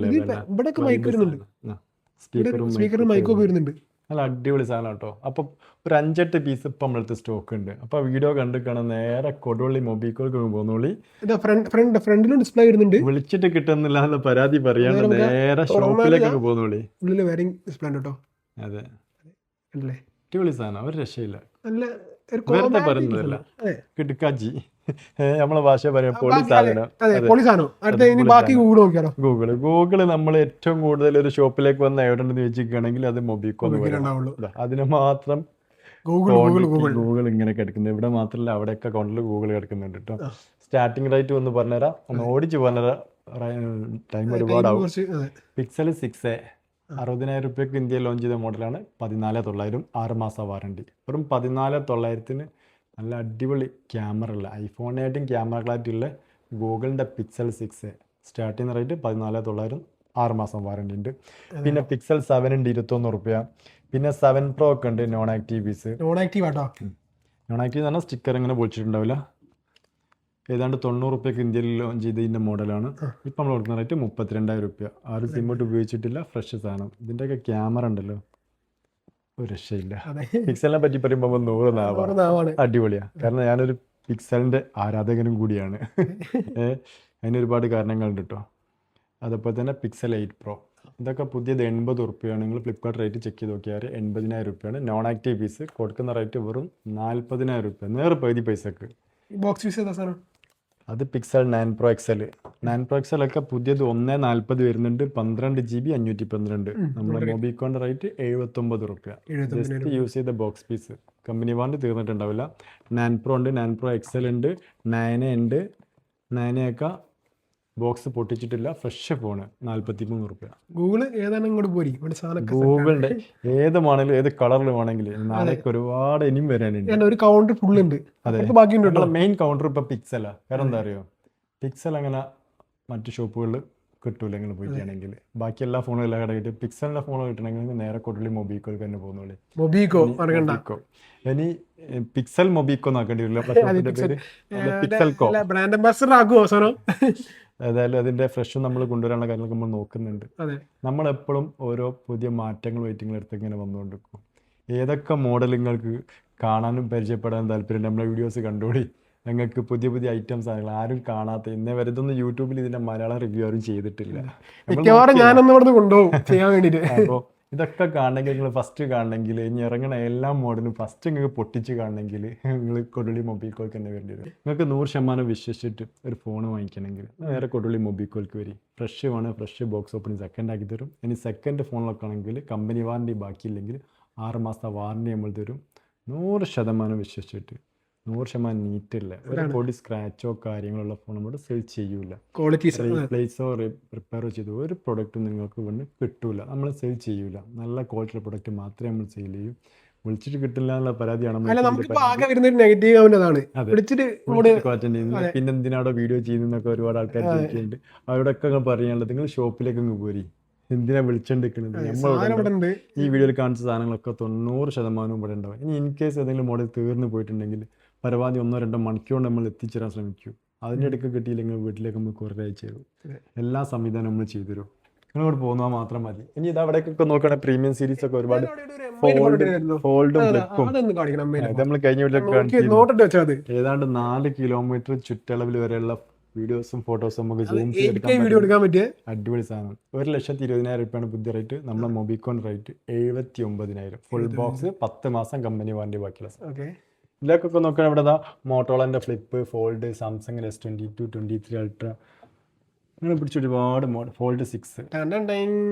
സ്പീക്കറും മൈക്കൊക്കെ വരുന്നുണ്ട്. നല്ല അടിപൊളി സാധനം കേട്ടോ. അപ്പൊ ഒരു 5-8 പീസ് ഇപ്പൊ നമ്മളടുത്ത് സ്റ്റോക്ക് ഉണ്ട്. അപ്പൊ വീഡിയോ കണ്ടിരിക്കണം, നേരെ കൊടുവള്ളി മൊബിക്കോൾക്ക് പോന്നോളി. ഫ്രണ്ടിലും ഡിസ്പ്ലേ വരുന്നുണ്ട്. വിളിച്ചിട്ട് കിട്ടുന്നില്ല എന്നുള്ള പരാതി പറയാണ്ട് നേരെ ഷോപ്പിലേക്കൊക്കെ പോന്നോളി. അതെ, അടിപൊളി സാധനം, ഒരു രക്ഷയില്ല. വെറുതെ പറയുന്നതല്ല, കിടുക്കാജി നമ്മളെ ഭാഷ പറയാം. ഗൂഗിള് നമ്മൾ ഏറ്റവും കൂടുതൽ ഒരു ഷോപ്പിലേക്ക് വന്ന് എവിടെ ചോദിച്ചിരിക്കുകയാണെങ്കിൽ അത് മൊബിക്കോ എന്ന് പറയാം. അതിന് മാത്രം ഗൂഗിൾ ഇങ്ങനെ കിടക്കുന്നത്. ഇവിടെ മാത്രമല്ല, അവിടെയൊക്കെ അക്കൗണ്ടിൽ ഗൂഗിൾ കിടക്കുന്നുണ്ട് കേട്ടോ. സ്റ്റാർട്ടിങ് റേറ്റ് ഒന്ന് പറഞ്ഞുതരാം, ഒന്ന് ഓടിച്ച് പറഞ്ഞുതരാം, ടൈം ഒരുപാടാവും. പിക്സൽ 6a 60,000 റുപ്യക്ക് ഇന്ത്യയിൽ ലോഞ്ച് ചെയ്ത മോഡലാണ്. 14,900, 6 മാസം വാറണ്ടി. വെറും 14,900 നല്ല അടിപൊളി ക്യാമറ ഉള്ള, ഐഫോണിനായിട്ടും ക്യാമറ ക്ലാരിറ്റി ഉള്ള ഗൂഗിളിൻ്റെ പിക്സൽ 6a സ്റ്റാർട്ടിങ് റേറ്റ് 14,900, 6 മാസം വാറണ്ടി ഉണ്ട്. പിന്നെ പിക്സൽ 7 ഉണ്ട് 21 റുപ്യ. പിന്നെ 7 Pro ഒക്കെ ഉണ്ട് non active piece. Non active auto. Non active എന്ന് പറഞ്ഞാൽ സ്റ്റിക്കർ ഇങ്ങനെ പൊളിച്ചിട്ടുണ്ടാവില്ല. ഏതാണ്ട് 90 റുപ്യക്ക് ഇന്ത്യയിൽ ലോഞ്ച് ചെയ്തതിൻ്റെ മോഡലാണ്. ഇപ്പം നമ്മൾ കൊടുക്കുന്ന റേറ്റ് 32,000 റുപ്യ. ആരും സിമ്മോട്ട് ഉപയോഗിച്ചിട്ടില്ല, ഫ്രഷ് സാധനം. ഇതിൻ്റെയൊക്കെ ക്യാമറ ഉണ്ടല്ലോ, ഒരു രക്ഷയില്ല. പിക്സലിനെ പറ്റി പറയുമ്പോൾ 100 നാവാണ്. അടിപൊളിയാണ്. കാരണം ഞാനൊരു പിക്സലിൻ്റെ ആരാധകനും കൂടിയാണ്. അതിന് ഒരുപാട് കാരണങ്ങളുണ്ട് കേട്ടോ. അതുപോലെ തന്നെ പിക്സൽ 8 Pro ഇതൊക്കെ പുതിയത് 80 റുപ്യാണ്. നിങ്ങൾ ഫ്ലിപ്കാർട്ട് റേറ്റ് ചെക്ക് ചെയ്ത് നോക്കിയാൽ 80,000 റുപ്യാണ്. നോൺ ആക്റ്റീവ് പീസ് കൊടുക്കുന്ന റേറ്റ് വെറും 40,000 റുപ്യ, നേരെ പകുതി പൈസക്ക്. ബോക്സ് പീസ് ഏതാ സാധനം? അത് pixel 9 Pro XL. 9 Pro XL ഒക്കെ പുതിയത് 140 വരുന്നുണ്ട്. 12 GB 512. നമ്മുടെ മൊബിക്കോണിൻ്റെ റേറ്റ് 79 റുപ്യ. ജസ്റ്റ് യൂസ് ചെയ്ത ബോക്സ് പീസ്. കമ്പനി വാറണ്ടി തീർന്നിട്ടുണ്ടാവില്ല. 9 Pro ഉണ്ട്, 9 Pro XL ഉണ്ട്, 9A ഉണ്ട്. 9A ഒക്കെ ബോക്സ് പൊട്ടിച്ചിട്ടില്ല, ഫ്രഷ് ഫോണ്, 43 റുപ്യ. ഗൂഗിള് ഏതാണ് ഇങ്ങോട്ട് പോരി? ഗൂഗിളിന്റെ ഏത് വേണമെങ്കിലും ഏത് കളറിൽ വേണമെങ്കിലും നാളേക്ക് ഒരുപാട് ഇനിയും വരാനുണ്ട്. ഒരു കൗണ്ടർ ഫുൾ ഉണ്ട്. അതെ, മെയിൻ കൗണ്ടർ ഇപ്പൊ പിക്സലാ. കാരണം എന്താ അറിയോ, പിക്സൽ അങ്ങനെ മറ്റു ഷോപ്പുകളിൽ കിട്ടൂല. നിങ്ങൾ പോയിട്ടാണെങ്കിൽ ബാക്കി എല്ലാ ഫോണും എല്ലാം കടയിട്ട് പിക്സലിന്റെ ഫോൺ കിട്ടണമെങ്കിൽ നേരെ കൊടുള്ളി മൊബിക്കോയിൽ തന്നെ പോകുന്നുള്ളൂ. മൊബിക്കോ ഇനി പിക്സൽ മൊബിക്കോ നോക്കേണ്ടി വരില്ല. പിക്സൽകോ ബ്രാൻഡ് അംബാസഡർ ആക്കുമോ സാറോ? ഏതായാലും അതിന്റെ ഫ്രഷും നമ്മൾ കൊണ്ടുവരാനുള്ള കാര്യങ്ങളൊക്കെ നമ്മൾ നോക്കുന്നുണ്ട്. നമ്മളെപ്പോഴും ഓരോ പുതിയ മാറ്റങ്ങൾ വെയിറ്റിങ്ങൾ എടുത്ത് ഇങ്ങനെ വന്നുകൊണ്ടിരിക്കും. ഏതൊക്കെ മോഡൽ നിങ്ങൾക്ക് കാണാനും പരിചയപ്പെടാനും താല്പര്യം, നമ്മളെ വീഡിയോസ് കണ്ടുകൂടി. ഞങ്ങൾക്ക് പുതിയ പുതിയ ഐറ്റംസ് ആണെങ്കിൽ ആരും കാണാത്ത, ഇന്നേ വരെ ഇതൊന്നും യൂട്യൂബിൽ ഇതിന്റെ മലയാളം റിവ്യൂ ആരും ചെയ്തിട്ടില്ല. അപ്പോൾ ഇതൊക്കെ കാണണമെങ്കിൽ നിങ്ങൾ ഫസ്റ്റ് കാണണമെങ്കിൽ, ഇനി ഇറങ്ങണ എല്ലാ മോഡലും ഫസ്റ്റ് നിങ്ങൾക്ക് പൊട്ടിച്ച് കാണണമെങ്കിൽ നിങ്ങൾ കൊടുള്ളി മൊബിക്കോൾക്ക് തന്നെ വേണ്ടി വരും. നിങ്ങൾക്ക് 100% വിശ്വസിച്ചിട്ട് ഒരു ഫോൺ വാങ്ങിക്കണമെങ്കിൽ നേരെ കൊടുള്ളി മൊബിക്കോൾക്ക് വരും. ഫ്രഷ് വേണം, ഫ്രഷ് ബോക്സ് ഓപ്പണിങ് സെക്കൻഡ് ആക്കി തരും. ഇനി സെക്കൻഡ് ഫോണിലൊക്കെ ആണെങ്കിൽ കമ്പനി വാറണ്ടി ബാക്കിയില്ലെങ്കിൽ 6 മാസത്തെ വാറണ്ടി നമ്മൾ തരും. 100% വിശ്വസിച്ചിട്ട്, 100% നീറ്റില്ല. ഒരു പൊടി സ്ക്രാച്ചോ കാര്യങ്ങളുള്ള ഫോൺ നമ്മൾ സെയിൽ ചെയ്യൂല. റീപ്ലേസോ റിപ്പയറോ ചെയ്ത് ഒരു പ്രൊഡക്റ്റും നിങ്ങൾക്ക് വന്ന് കിട്ടൂല. നമ്മൾ സെയിൽ ചെയ്യൂല. നല്ല ക്വാളിറ്റി പ്രൊഡക്റ്റ് മാത്രമേ നമ്മൾ സെയിൽ ചെയ്യൂ. വിളിച്ചിട്ട് കിട്ടില്ല എന്നുള്ള പരാതിയാണ്. പിന്നെ എന്തിനാടോ വീഡിയോ ചെയ്യുന്നൊക്കെ ഒരുപാട് ആൾക്കാർ ചോദിക്കുന്നുണ്ട്. അവരോടൊക്കെ പറയാനുള്ളത്, നിങ്ങൾ ഷോപ്പിലേക്ക് അങ്ങ് പോരി, എന്തിനാ വിളിച്ചോണ്ടിരിക്കുന്നത്? നമ്മൾ ഈ വീഡിയോയിൽ കാണിച്ച സാധനങ്ങളൊക്കെ 90% ഇവിടെ ഉണ്ടാവും. ഇനി ഇൻ കേസ് ഏതെങ്കിലും മോഡൽ തീർന്നു പോയിട്ടുണ്ടെങ്കിൽ പരമാവധി 1-2 മണിക്കൂർ നമ്മൾ എത്തിച്ചേരാൻ ശ്രമിക്കൂ. അതിൻ്റെ ഇടയ്ക്ക് കിട്ടിയില്ലെങ്കിൽ വീട്ടിലേക്ക് നമ്മൾ കുറേ അയച്ചു തരും. എല്ലാ സംവിധാനം നമ്മൾ ചെയ്തു തരും. നിങ്ങളോട് പോകുന്നാൽ മാത്രം മതി. ഇനി ഇത് അവിടേക്കൊക്കെ നോക്കുകയാണെങ്കിൽ പ്രീമിയം സീരീസ് ഒക്കെ ഒരുപാട് ഫോൾഡും ഫ്ലിപ്പും നമ്മൾ കഴിഞ്ഞ വീട്ടിലൊക്കെ ഏതാണ്ട് 4 കിലോമീറ്റർ ചുറ്റളവിൽ വരെയുള്ള വീഡിയോസും ഫോട്ടോസും നമുക്ക് സൂം ചെയ്തെടുക്കാൻ പറ്റിയ അടിപൊളി സാധനം. 1,20,000 റുപ്യാണ് പുതിയ റേറ്റ്. നമ്മുടെ മൊബിക്കോൺ റേറ്റ് 79,000. ഫുൾ ബോക്സ്, 10 മാസം കമ്പനി വാറണ്ടി ബാക്കിയുള്ള സാധനം. ഇതിലേക്കൊക്കെ നോക്കുകയാണെങ്കിൽ ഇവിടെ മോട്ടോളൻ്റെ flip, fold, Samsung S22, 23 ultra, അങ്ങനെ പിടിച്ച ഒരുപാട് മോഡൽ. ഫോൾഡ് 6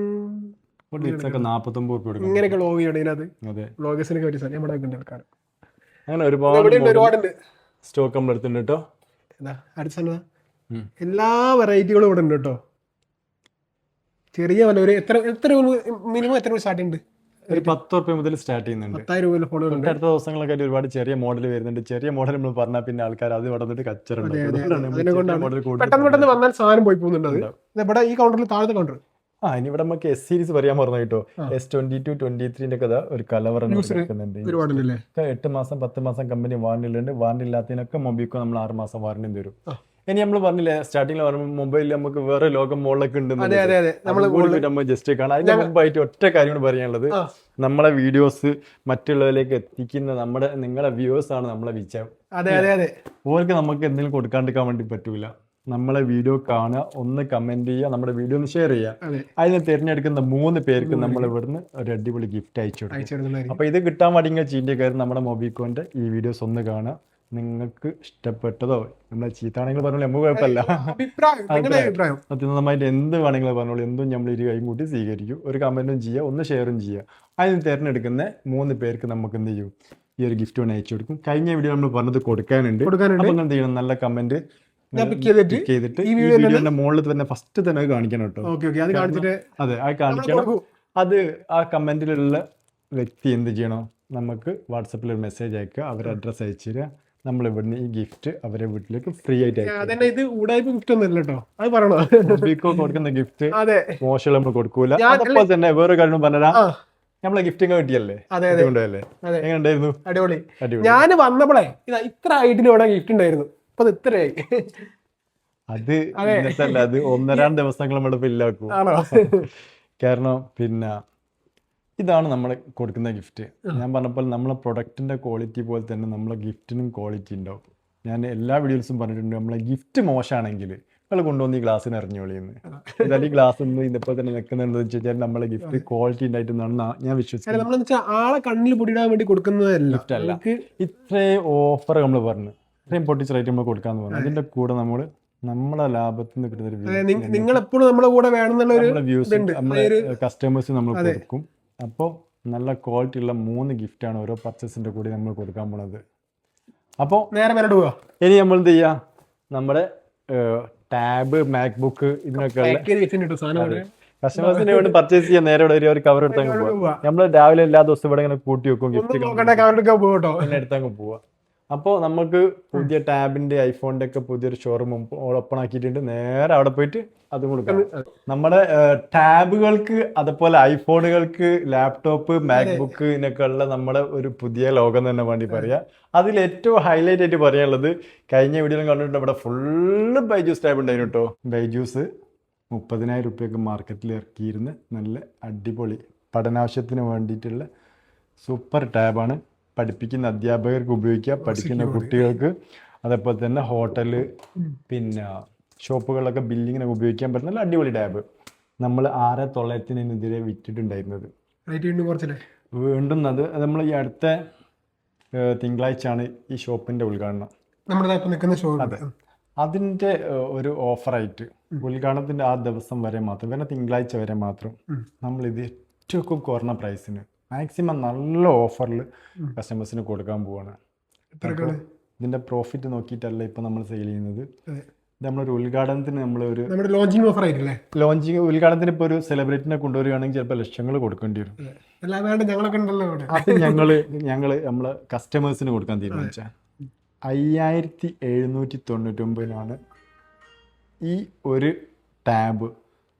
ഫോൾഡ് 6 ഒക്കെ 49 റുപ്യ കൊടുക്കും. അങ്ങനെ ഒരുപാട് സ്റ്റോക്ക് നമ്മൾ എടുത്തിട്ടുണ്ട് കേട്ടോ. എല്ലാ വെറൈറ്റികളും ഇവിടെ ഉണ്ട് കേട്ടോ. ചെറിയ വില ഒരു എത്ര മിനിമം എത്ര സ്റ്റാർട്ടിംഗ് ഉണ്ട്? ഒരു 10 റുപ്യ മുതൽ സ്റ്റാർട്ട് ചെയ്യുന്നുണ്ട്. 10,000 രൂപ ഫോണുകളുണ്ട്. അടുത്ത ദിവസങ്ങളൊക്കെ ഒരുപാട് ചെറിയ മോഡൽ വരുന്നുണ്ട്. ചെറിയ മോഡൽ നമ്മൾ പറഞ്ഞാൽ പിന്നെ ആൾക്കാർ അത് വന്നിട്ട് കച്ചറുണ്ട്. പെട്ടെന്ന് വന്നാൽ സാധനം പോയി പോകുന്നുണ്ട്. ഇവിടെ ഈ കൗണ്ടറിൽ താഴത്തെ കൗണ്ടർ. ഇനി ഇവിടെ നമുക്ക് S സീരീസ് പറയാൻ പറഞ്ഞു കേട്ടോ. S22, 23 കഥ ഒരു കലവറ 8 മാസം 10 മാസം കമ്പനി വാറണ്ടി ഉണ്ട്. വാറണ്ടി ഇല്ലാത്തതിനൊക്കെ മൊബിക്കോ നമ്മൾ 6 മാസം വാറണ്ടി തരും. ഇനി നമ്മൾ പറഞ്ഞില്ലേ സ്റ്റാർട്ടിങ്ങിൽ പറയുമ്പോൾ മൊബൈലിൽ നമുക്ക് വേറെ ലോകം മോളിലൊക്കെ ഉണ്ട്. നമ്മൾ ജസ്റ്റ് കാണാം. അതിന്റെ മുമ്പായിട്ട് ഒറ്റ കാര്യം കൂടി പറയാനുള്ളത്, നമ്മളെ വീഡിയോസ് മറ്റുള്ളവരിലേക്ക് എത്തിക്കുന്ന നിങ്ങളെ വ്യൂവേഴ്സ് ആണ് നമ്മളെ വിജയം. ഓർക്ക് നമുക്ക് എന്തെങ്കിലും കൊടുക്കാണ്ടിരിക്കാൻ വേണ്ടി പറ്റൂല. നമ്മളെ വീഡിയോ കാണുക, ഒന്ന് കമന്റ് ചെയ്യുക, നമ്മുടെ വീഡിയോ ഒന്ന് ഷെയർ ചെയ്യുക. അതിന് തിരഞ്ഞെടുക്കുന്ന 3 പേർക്ക് നമ്മൾ ഇവിടുന്ന് ഒരു അടിപൊളി ഗിഫ്റ്റ് അയച്ചു കൊടുക്കും. അപ്പൊ ഇത് കിട്ടാൻ വേണ്ടി ചെയ്യുന്ന കാര്യം നമ്മുടെ മൊബിക്കോന്റെ ഈ വീഡിയോസ് ഒന്ന് കാണുക. നിങ്ങൾക്ക് ഇഷ്ടപ്പെട്ടതോ നമ്മളെ ചീത്താണെങ്കിൽ പറഞ്ഞോളൂ, നമുക്ക് കുഴപ്പമില്ല. സത്യസന്ധമായിട്ട് എന്ത് വേണമെങ്കിലും പറഞ്ഞോളൂ. എന്തും നമ്മൾ ഇരു കൈയും കൂട്ടി സ്വീകരിക്കും. ഒരു കമന്റും ചെയ്യുക, ഒന്ന് ഷെയറും ചെയ്യുക. അതിന് തിരഞ്ഞെടുക്കുന്ന 3 പേർക്ക് നമുക്ക് എന്ത് ചെയ്യും, ഈ ഒരു ഗിഫ്റ്റ് ഒന്ന് അയച്ചു കൊടുക്കും. കഴിഞ്ഞ വീഡിയോ നമ്മൾ പറഞ്ഞത് കൊടുക്കാനുണ്ട്. അപ്പം എന്ത് ചെയ്യണം, നല്ല കമന്റ് ഞാൻ pick ചെയ്തിട്ട് pick ചെയ്തിട്ട് ഈ ഈ video വീഡിയോന്റെ മുകളിൽ തന്നെ ഫസ്റ്റ് തന്നെ അത് കാണിക്കണം കേട്ടോ. ഓക്കെ ഓക്കെ അത് കാണിച്ചിട്ട് അതെ, അത് കാണിക്കണം. അത് ആ കമന്റിലുള്ള വ്യക്തി എന്ത് ചെയ്യണം, നമുക്ക് വാട്സപ്പിൽ ഒരു മെസ്സേജ് അയക്കുക, അവരുടെ അഡ്രസ്സ് അയച്ചു തരിക, നമ്മൾ ഇവിടുന്ന് ഈ ഗിഫ്റ്റ് അവരുടെ വീട്ടിലേക്ക് ഫ്രീ ആയിട്ട് അയക്കും. അതന്നെ, ഇത് ഉടായ്പ ഗിഫ്റ്റ് ഒന്നും അല്ല കേട്ടോ, അത് പറയണോ. കൊടുക്കുന്ന ഗിഫ്റ്റ് അതെ മോശം നമ്മൾ കൊടുക്കൂല. അതപ്പോൾ തന്നെ വേറെ കാര്യം പറഞ്ഞാ, നമ്മളെ ഗിഫ്റ്റ് കിട്ടിയല്ലേ, കൊണ്ടുപോയല്ലേ, എങ്ങനെ ഉണ്ടായിരുന്നു? അടിപൊളി. ഞാൻ വന്നപ്പോഴേ ഇത്ര ഹൈറ്റിന് ഇവിടെ ഗിഫ്റ്റ് ഉണ്ടായിരുന്നു, അപ്പൊ അത് ഇത്രയായി. അത് ഇന്നത്തെ അത് 1-2 ദിവസങ്ങൾ നമ്മൾ ഫില്ലാക്കും. കാരണം പിന്നെ ഇതാണ് നമ്മൾ കൊടുക്കുന്ന ഗിഫ്റ്റ്. ഞാൻ പറഞ്ഞപ്പോൾ നമ്മളെ പ്രൊഡക്റ്റിന്റെ ക്വാളിറ്റി പോലെ തന്നെ നമ്മളെ ഗിഫ്റ്റിനും ക്വാളിറ്റി ഉണ്ടാവും. ഞാൻ എല്ലാ വീഡിയോസും പറഞ്ഞിട്ടുണ്ട്, നമ്മളെ ഗിഫ്റ്റ് മോശമാണെങ്കിൽ നിങ്ങൾ കൊണ്ടുവന്ന് ഈ ഗ്ലാസ്സിന് എറിഞ്ഞോളിന്ന്. എന്തായാലും ഈ ഗ്ലാസ് ഒന്നും ഇതിപ്പോൾ തന്നെ നിൽക്കുന്നതെന്ന് വെച്ചാൽ നമ്മളെ ഗിഫ്റ്റ് ക്വാളിറ്റി ഉണ്ടായിട്ടുണ്ടെന്ന് ഞാൻ വിശ്വസിക്കുന്നു. ആളെ കണ്ണിൽ പൊടിയിടാൻ വേണ്ടി കൊടുക്കുന്നതല്ല ഗിഫ്റ്റ് അല്ല. ഇത്രയും ഓഫർ നമ്മൾ പറഞ്ഞു, ഇത്രയും പൊട്ടിച്ച റേറ്റ് നമ്മൾ കൊടുക്കാന്ന് പറഞ്ഞു. അതിന്റെ കൂടെ നമ്മൾ നമ്മളെ ലാഭത്തിൽ നിന്ന് കിട്ടുന്ന ഒരു നിങ്ങൾ എപ്പോഴും നമ്മുടെ കൂടെ വേണമെന്നുള്ള വ്യൂസ് നമ്മളെ കസ്റ്റമേഴ്സ് നമ്മൾ കൊടുക്കും. അപ്പോൾ നല്ല ക്വാളിറ്റി ഉള്ള 3 ഗിഫ്റ്റാണ് ഓരോ പർച്ചേസിന്റെ കൂടി നമ്മൾ കൊടുക്കാൻ പോണത്. അപ്പോൾ നേരെ മേലോട്ട് പോവാ. ഇനി നമ്മൾ എന്ത് ചെയ്യാ, നമ്മുടെ ടാബ്, മാക്ബുക്ക് ഇതിനൊക്കെ കസ്റ്റമേഴ്സിന് വേണ്ടി പർച്ചേസ് ചെയ്യാൻ നേരെ ഒരു കവർ എടുത്തങ്ങ് പോവാം. നമ്മൾ രാവിലെ എല്ലാ ദിവസവും ഇവിടെ ഇങ്ങനെ കൂട്ടി വെക്കും, ഗിഫ്റ്റ് എടുത്തങ്ങ് പോവാ. അപ്പോൾ നമുക്ക് പുതിയ ടാബിന്റെ ഐഫോണിന്റെ ഒക്കെ പുതിയൊരു ഷോറൂം ഓപ്പൺ ആക്കിയിട്ടുണ്ട്. നേരെ അവിടെ പോയിട്ട് അതും കൊടുക്കാം. നമ്മുടെ ടാബുകൾക്ക് അതുപോലെ ഐഫോണുകൾക്ക്, ലാപ്ടോപ്പ്, മാക്ബുക്ക് ഇതിനൊക്കെ ഉള്ള നമ്മുടെ ഒരു പുതിയ ലോകം തന്നെ വേണ്ടി പറയാം. അതിൽ ഏറ്റവും ഹൈലൈറ്റ് ആയിട്ട് പറയാനുള്ളത്, കഴിഞ്ഞ വീഡിയോയിലും കണ്ടിട്ടുണ്ട്, ഇവിടെ ഫുള്ള് ബൈജൂസ് ടാബ് ഉണ്ടായിരുന്നു കേട്ടോ. ബൈജൂസ് 30,000 രൂപയ്ക്ക് മാർക്കറ്റിൽ ഇറക്കിയിരുന്ന നല്ല അടിപൊളി പഠനാവശ്യത്തിന് വേണ്ടിയിട്ടുള്ള സൂപ്പർ ടാബാണ്. പഠിപ്പിക്കുന്ന അധ്യാപകർക്ക് ഉപയോഗിക്കുക, പഠിക്കുന്ന കുട്ടികൾക്ക്, അതേപോലെ തന്നെ ഹോട്ടല്, പിന്നെ ഷോപ്പുകളിലൊക്കെ ബില്ലിങ്ങിനൊക്കെ ഉപയോഗിക്കാൻ പറ്റുന്ന നല്ല അടിപൊളി ടാബ്. നമ്മൾ 6,900 വിറ്റിട്ടുണ്ടായിരുന്നത്. വീണ്ടും അത് നമ്മൾ ഈ അടുത്ത തിങ്കളാഴ്ചയാണ് ഈ ഷോപ്പിന്റെ ഉദ്ഘാടനം. അതെ, അതിന്റെ ഒരു ഓഫറായിട്ട് ഉദ്ഘാടനത്തിന്റെ ആ ദിവസം വരെ മാത്രം, പിന്നെ തിങ്കളാഴ്ച വരെ മാത്രം നമ്മൾ ഇത് ഏറ്റവും കുറഞ്ഞ പ്രൈസിന് മാക്സിമം നല്ല ഓഫറിൽ കസ്റ്റമേഴ്സിന് കൊടുക്കാൻ പോവാണ്. ഇതിന്റെ പ്രോഫിറ്റ് നോക്കിയിട്ടല്ല ഇപ്പൊ നമ്മൾ സെയിൽ ചെയ്യുന്നത്. നമ്മളൊരു ഉദ്ഘാടനത്തിന് നമ്മളൊരു ലോഞ്ചിങ് ഓഫർ ആയിട്ടില്ലേ, ലോഞ്ചിങ് ഉദ്ഘാടനത്തിന് ഇപ്പോൾ ഒരു സെലിബ്രിറ്റിനെ കൊണ്ടുവരികയാണെങ്കിൽ ചിലപ്പോൾ ലക്ഷങ്ങൾ കൊടുക്കേണ്ടി വരും. അത് ഞങ്ങള് നമ്മളെ കസ്റ്റമേഴ്സിന് കൊടുക്കാൻ തീരുമാനിച്ച 5,799 ഈ ഒരു ടാബ്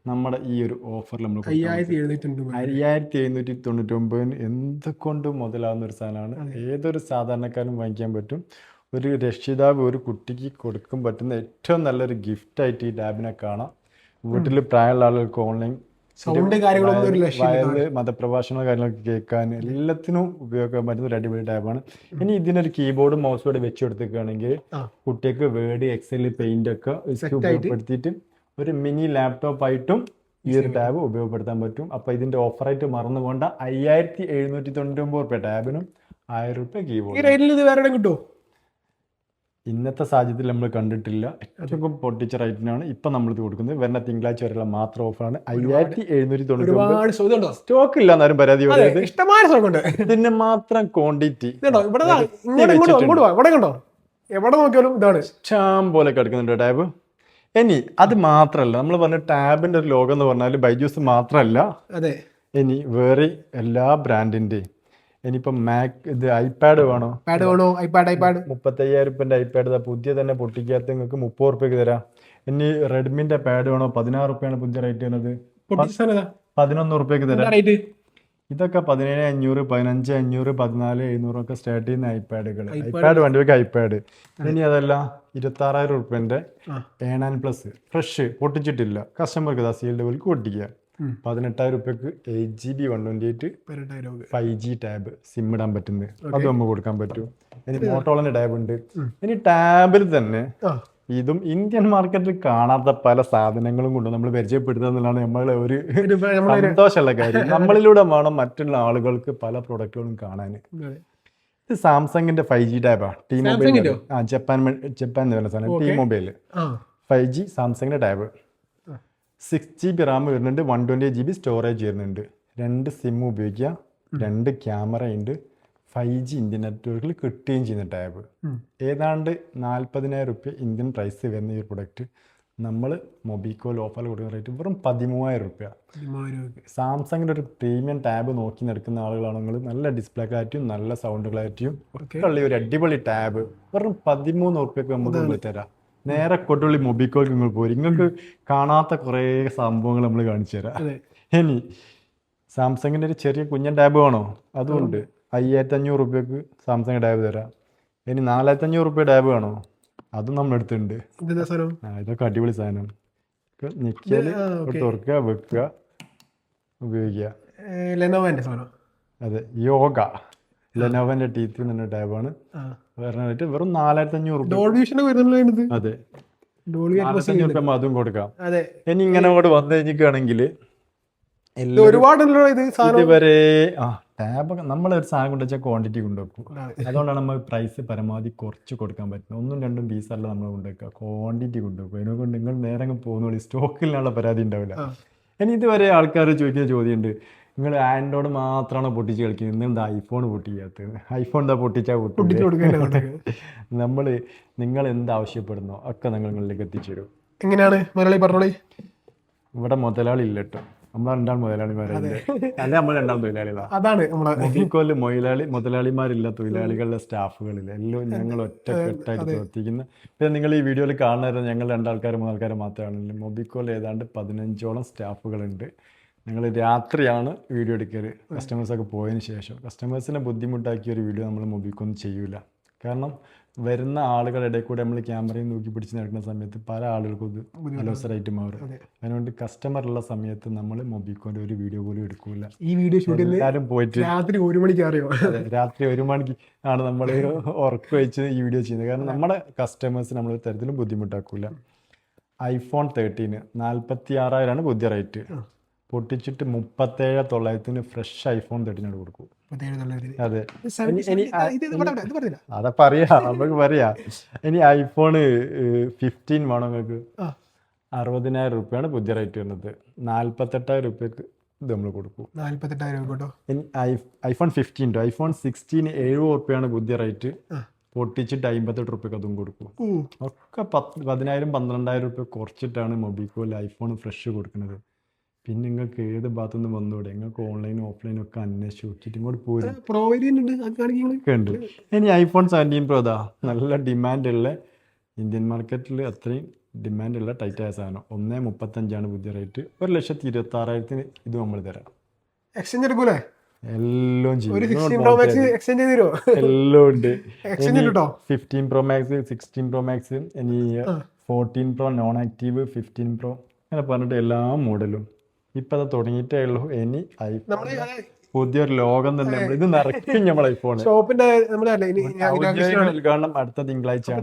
നമ്മുടെ ഈ ഒരു ഓഫറിൽ നമ്മൾ 5,799 എന്തുകൊണ്ട് മുതലാവുന്ന ഒരു സാധനമാണ്. ഏതൊരു സാധാരണക്കാരനും വാങ്ങിക്കാൻ പറ്റും. ഒരു രക്ഷിതാവ് ഒരു കുട്ടിക്ക് കൊടുക്കാൻ പറ്റുന്ന ഏറ്റവും നല്ലൊരു ഗിഫ്റ്റായിട്ട് ഈ ടാബിനെ കാണാം. വീട്ടിൽ പ്രായമുള്ള ആളുകൾക്ക് ഓൺലൈൻ മതപ്രഭാഷണ കാര്യങ്ങളൊക്കെ കേൾക്കാൻ എല്ലാത്തിനും ഉപയോഗിക്കാൻ പറ്റുന്ന ഒരു അടിപൊളി ടാബാണ്. ഇനി ഇതിനൊരു കീബോർഡും മൗസ് ബോർഡ് വെച്ച് കൊടുത്തിരിക്കുകയാണെങ്കിൽ കുട്ടിക്ക് വേർഡ്, എക്സൽ, പെയിന്റ് ഒക്കെ ഉപയോഗപ്പെടുത്തിയിട്ട് ഒരു മിനി ലാപ്ടോപ്പ് ആയിട്ടും ഈ ഒരു ടാബ് ഉപയോഗപ്പെടുത്താൻ പറ്റും. അപ്പൊ ഇതിന്റെ ഓഫറായിട്ട് മറന്നു പോകണ്ട. 5,799 രൂപ ടാബിനും 1,000 രൂപ കീബോർഡ്. ഇന്നത്തെ സാഹചര്യത്തിൽ നമ്മൾ കണ്ടിട്ടില്ല, ഏറ്റവും പൊട്ടിച്ച റേറ്റിനാണ് ഇപ്പൊ നമ്മൾ ഇത് കൊടുക്കുന്നത്. വരുന്ന തിങ്കളാഴ്ച വരെയുള്ള മാത്രം ഓഫറാണ്. 5,799. സ്റ്റോക്ക് ഇല്ല എന്നാലും പരാതി പറയുന്നത്. ഇതിന് മാത്രം ക്വാണ്ടിറ്റി ഇഷ്ടം പോലെ കിടക്കുന്നുണ്ട് ടാബ്. ഇനി അത് മാത്രല്ല, നമ്മൾ പറഞ്ഞ ടാബിന്റെ ഒരു ലോകം എന്ന് പറഞ്ഞാൽ ബൈജൂസ് മാത്രല്ല, ഇനി വേറെ എല്ലാ ബ്രാൻഡിന്റെയും ഇനിയിപ്പോ ഐപാഡ് വേണോ, 35,000 രൂപന്റെ ഐപാഡ് പുതിയ തന്നെ പൊട്ടിക്കാത്ത നിങ്ങൾക്ക് 30 രൂപയ്ക്ക് തരാം. ഇനി റെഡ്മിന്റെ പാഡ് വേണോ, 16 രൂപയാണ് പുതിയ റേറ്റ് വരുന്നത്, 11 രൂപയ്ക്ക് തരാം. ഇതൊക്കെ 17,500, 15,500, 14,700 ഒക്കെ സ്റ്റാർട്ട് ചെയ്യുന്ന ഐപാഡുകൾ. ഐപാഡ് വണ്ടിയൊക്കെ ഐപാഡ്. ഇനി അതല്ല 26,000 രൂപന്റെ A9+ ഫ്രഷ് പൊട്ടിച്ചിട്ടില്ല, കസ്റ്റമർക്ക് സീൽഡ് വിൽക്ക് പൊട്ടിക്കുക. 18,000 രൂപയ്ക്ക് 8GB 128 5G ടാബ് സിം ഇടാൻ പറ്റുന്നത്, അത് നമുക്ക് കൊടുക്കാൻ പറ്റും. ഇനി മോട്ടോളന്റെ ടാബ് ഉണ്ട്. ഇനി ടാബിൽ തന്നെ ഇതും ഇന്ത്യൻ മാർക്കറ്റിൽ കാണാത്ത പല സാധനങ്ങളും കൊണ്ട് നമ്മൾ പരിചയപ്പെടുത്തുക എന്നുള്ളതാണ് നമ്മളെ ഒരു സന്തോഷമുള്ള കാര്യം. നമ്മളിലൂടെ വേണം മറ്റുള്ള ആളുകൾക്ക് പല പ്രൊഡക്റ്റുകളും കാണാൻ. ഇത് സാംസങ്ങിന്റെ 5G ടാബാണ്. ജപ്പാൻ T-Mobile 5G സാംസങ്ങിന്റെ ടാബ്. 6GB റാം വരുന്നുണ്ട്, 128GB സ്റ്റോറേജ് വരുന്നുണ്ട്. 2 സിം ഉപയോഗിക്കുക, 2 ക്യാമറ ഉണ്ട്, 5G ഇന്ത്യൻ നെറ്റ്വർക്കിൽ കിട്ടുകയും ചെയ്യുന്ന ടാബ്. ഏതാണ്ട് 40,000 റുപ്യ ഇന്ത്യൻ പ്രൈസ് വരുന്ന ഈ ഒരു പ്രൊഡക്റ്റ് നമ്മൾ മൊബിക്കോയിൽ ഓഫറിൽ കൊടുക്കുന്ന റേറ്റ് വെറും 13,000 റുപ്യ. സാംസങ്ങിൻ്റെ ഒരു പ്രീമിയം ടാബ് നോക്കി നടക്കുന്ന ആളുകളാണെങ്കിൽ നല്ല ഡിസ്പ്ലേ ക്ലാരിറ്റിയും നല്ല സൗണ്ട് ക്ലാരിറ്റിയും ഒക്കെ ഉള്ള ഒരു അടിപൊളി ടാബ് വെറും 13 റുപ്യക്ക് നമുക്ക് തരാം. നേരെ കൊണ്ടുള്ളി മൊബിക്കോയ്ക്ക് നിങ്ങൾ പോരും. നിങ്ങൾക്ക് കാണാത്ത കുറേ സംഭവങ്ങൾ നമ്മൾ കാണിച്ചു തരാം. ഇനി സാംസങ്ങിൻ്റെ ഒരു ചെറിയ കുഞ്ഞൻ ടാബ് വേണോ? അതുകൊണ്ട് 5,500 റുപ്യക്ക് സാംസങ് ടാബ് തരാം. ഇനി 4,500 റുപ്യ ടാബ് വേണോ? അതും നമ്മൾ എടുത്തിട്ടുണ്ട്. ഇതൊക്കെ അടിപൊളി സാധനം. നിൽക്കിയാൽ തുറക്കുക, വെക്കുക, ഉപയോഗിക്കുക. ലെനോവോന്റെ സാധനം. അതെ, യോഗ ലെനോവോന്റെ ടീത്ത് എന്ന ടാബാണ്. റേറ്റ് വെറും 4,500 റുപ്യ. അതെ, 4,500 റുപ്യ അതും കൊടുക്കാം. ഇനി ഇങ്ങനെ അങ്ങോട്ട് വന്നു കഴിഞ്ഞിട്ടാണെങ്കിൽ ഇതുവരെ ടാബ് നമ്മളൊരു സാധനം കൊണ്ടുവച്ചാൽ ക്വാണ്ടിറ്റി കൊണ്ടുവെക്കും. അതുകൊണ്ടാണ് നമ്മൾ പ്രൈസ് പരമാവധി കുറച്ച് കൊടുക്കാൻ പറ്റുന്നത്. 1-2 പീസല്ല നമ്മൾ കൊണ്ടുവെക്കുക, ക്വാണ്ടിറ്റി കൊണ്ടുവെക്കും. അതിനെക്കൊണ്ട് നിങ്ങൾ നേരെ പോകുന്നോളി, സ്റ്റോക്കിലുള്ള പരാതി ഉണ്ടാവില്ല. ഇനി ഇതുവരെ ആൾക്കാർ ചോദിക്കുന്ന ചോദ്യമുണ്ട്, നിങ്ങൾ ആൻഡ്രോയിഡ് മാത്രമാണോ പൊട്ടിച്ച് കളിക്കുന്നത്, ഇന്നെന്താ ഐഫോൺ പൊട്ടിക്കാത്തത്? ഐഫോൺ എന്താ പൊട്ടിച്ചാൽ നമ്മൾ നിങ്ങൾ എന്താവശ്യപ്പെടുന്നോ ഒക്കെ നിങ്ങളിലേക്ക് എത്തിച്ചേരും. എങ്ങനെയാണ് മുതലാളി പറഞ്ഞോളി? ഇവിടെ മുതലാളി ഇല്ല കേട്ടോ, നമ്മൾ രണ്ടാൾ മുതലാളിമാരല്ലേ? അല്ല, നമ്മൾ രണ്ടാം തൊഴിലാളികളാണ്. അതാണ് മൊബിക്കോല് മുതലാളിമാരില്ല, തൊഴിലാളികളുടെ സ്റ്റാഫുകളില്ല, എല്ലാം ഞങ്ങൾ ഒറ്റക്കെട്ടായിട്ട് പ്രവർത്തിക്കുന്ന. പിന്നെ നിങ്ങൾ ഈ വീഡിയോയിൽ കാണുന്നത് ഞങ്ങൾ 2 ആൾക്കാർ 3 ആൾക്കാർ മാത്രമാണല്ലോ. മൊബിക്കോൽ ഏതാണ്ട് 15ഓളം സ്റ്റാഫുകളുണ്ട്. ഞങ്ങൾ രാത്രിയാണ് വീഡിയോ എടുക്കൽ, കസ്റ്റമേഴ്സൊക്കെ പോയതിന് ശേഷം. കസ്റ്റമേഴ്സിനെ ബുദ്ധിമുട്ടാക്കിയ ഒരു വീഡിയോ നമ്മൾ മൊബിക്കൊന്നും ചെയ്യൂല. കാരണം വരുന്ന ആളുകളുടെ ഇടയിൽ കൂടെ നമ്മൾ ക്യാമറയും നോക്കി പിടിച്ച് നടക്കുന്ന സമയത്ത് പല ആളുകൾക്കും ഇത് അലോസറായിട്ട് മാറും. അതുകൊണ്ട് കസ്റ്റമറുള്ള സമയത്ത് നമ്മൾ മൊബിക്കോന്റെ ഒരു വീഡിയോ പോലും എടുക്കൂല. ഈ വീഡിയോ എല്ലാവരും പോയിട്ട് രാത്രി 1 മണിക്ക് അറിയോ? രാത്രി 1 മണിക്ക് ആണ് നമ്മൾ ഉറക്കം വെച്ച് ഈ വീഡിയോ ചെയ്യുന്നത്. കാരണം നമ്മുടെ കസ്റ്റമേഴ്സ് നമ്മൾ ഒരു തരത്തിലും ബുദ്ധിമുട്ടാക്കൂല. iPhone 13 46,000 പുതിയ റേറ്റ്. പൊട്ടിച്ചിട്ട് 37,900 ഫ്രഷ് iPhone 13 കൊടുക്കും. അതെ, അതെ പറയാ, നമുക്ക് പറയാ. ഇനി iPhone 15 വേണോ നിങ്ങൾക്ക്? 60,000 റുപ്യാണ് പുതിയ റേറ്റ് വരുന്നത്. 48,000 റുപ്യക്ക് ഇത് നമ്മൾ കൊടുക്കും. 48,000 ഇനി iPhone 15 iPhone 16 70 റുപ്യാണ് പുതിയ റേറ്റ്. പൊട്ടിച്ചിട്ട് 58 റുപ്യക്ക് അതും കൊടുക്കും. ഒക്കെ 10,000 12,000 റുപ്യ കുറച്ചിട്ടാണ് മൊബിക്കോയിൽ ഐഫോൺ ഫ്രഷ് കൊടുക്കുന്നത്. പിന്നെ നിങ്ങൾക്ക് ഏത് ഭാഗത്തുനിന്ന് വന്നൂടെ, നിങ്ങൾക്ക് ഓൺലൈനും ഓഫ്ലൈനും ഒക്കെ അന്വേഷിച്ച് നോക്കിയിട്ട് ഇങ്ങോട്ട് പോരും. ഉണ്ട്. ഇനി iPhone 17 Pro ഇതാ നല്ല ഡിമാൻഡുള്ള, ഇന്ത്യൻ മാർക്കറ്റിൽ അത്രയും ഡിമാൻഡുള്ള ടൈറ്റായ സാധനം. 1,35,000 പുതിയ റേറ്റ്. 1,26,000 ഇത് നമ്മൾ തരാം. എക്സ്ചേഞ്ച് എടുക്കൂലേ? എല്ലാം ചെയ്യും, എല്ലാം ഉണ്ട്. 15 Pro Max 16 Pro Max, ഇനി 14 Pro നോൺ ആക്റ്റീവ്, 15 Pro അങ്ങനെ പറഞ്ഞിട്ട് എല്ലാ മോഡലും ഇപ്പം അത് തുടങ്ങിയിട്ടേ ഉള്ളൂ. ഇനി പുതിയൊരു ലോകം തന്നെ. ഇത് നിറയ്ക്കും നമ്മൾ ഐഫോൺ. ഉദ്ഘാടനം അടുത്ത തിങ്കളാഴ്ചയാണ്.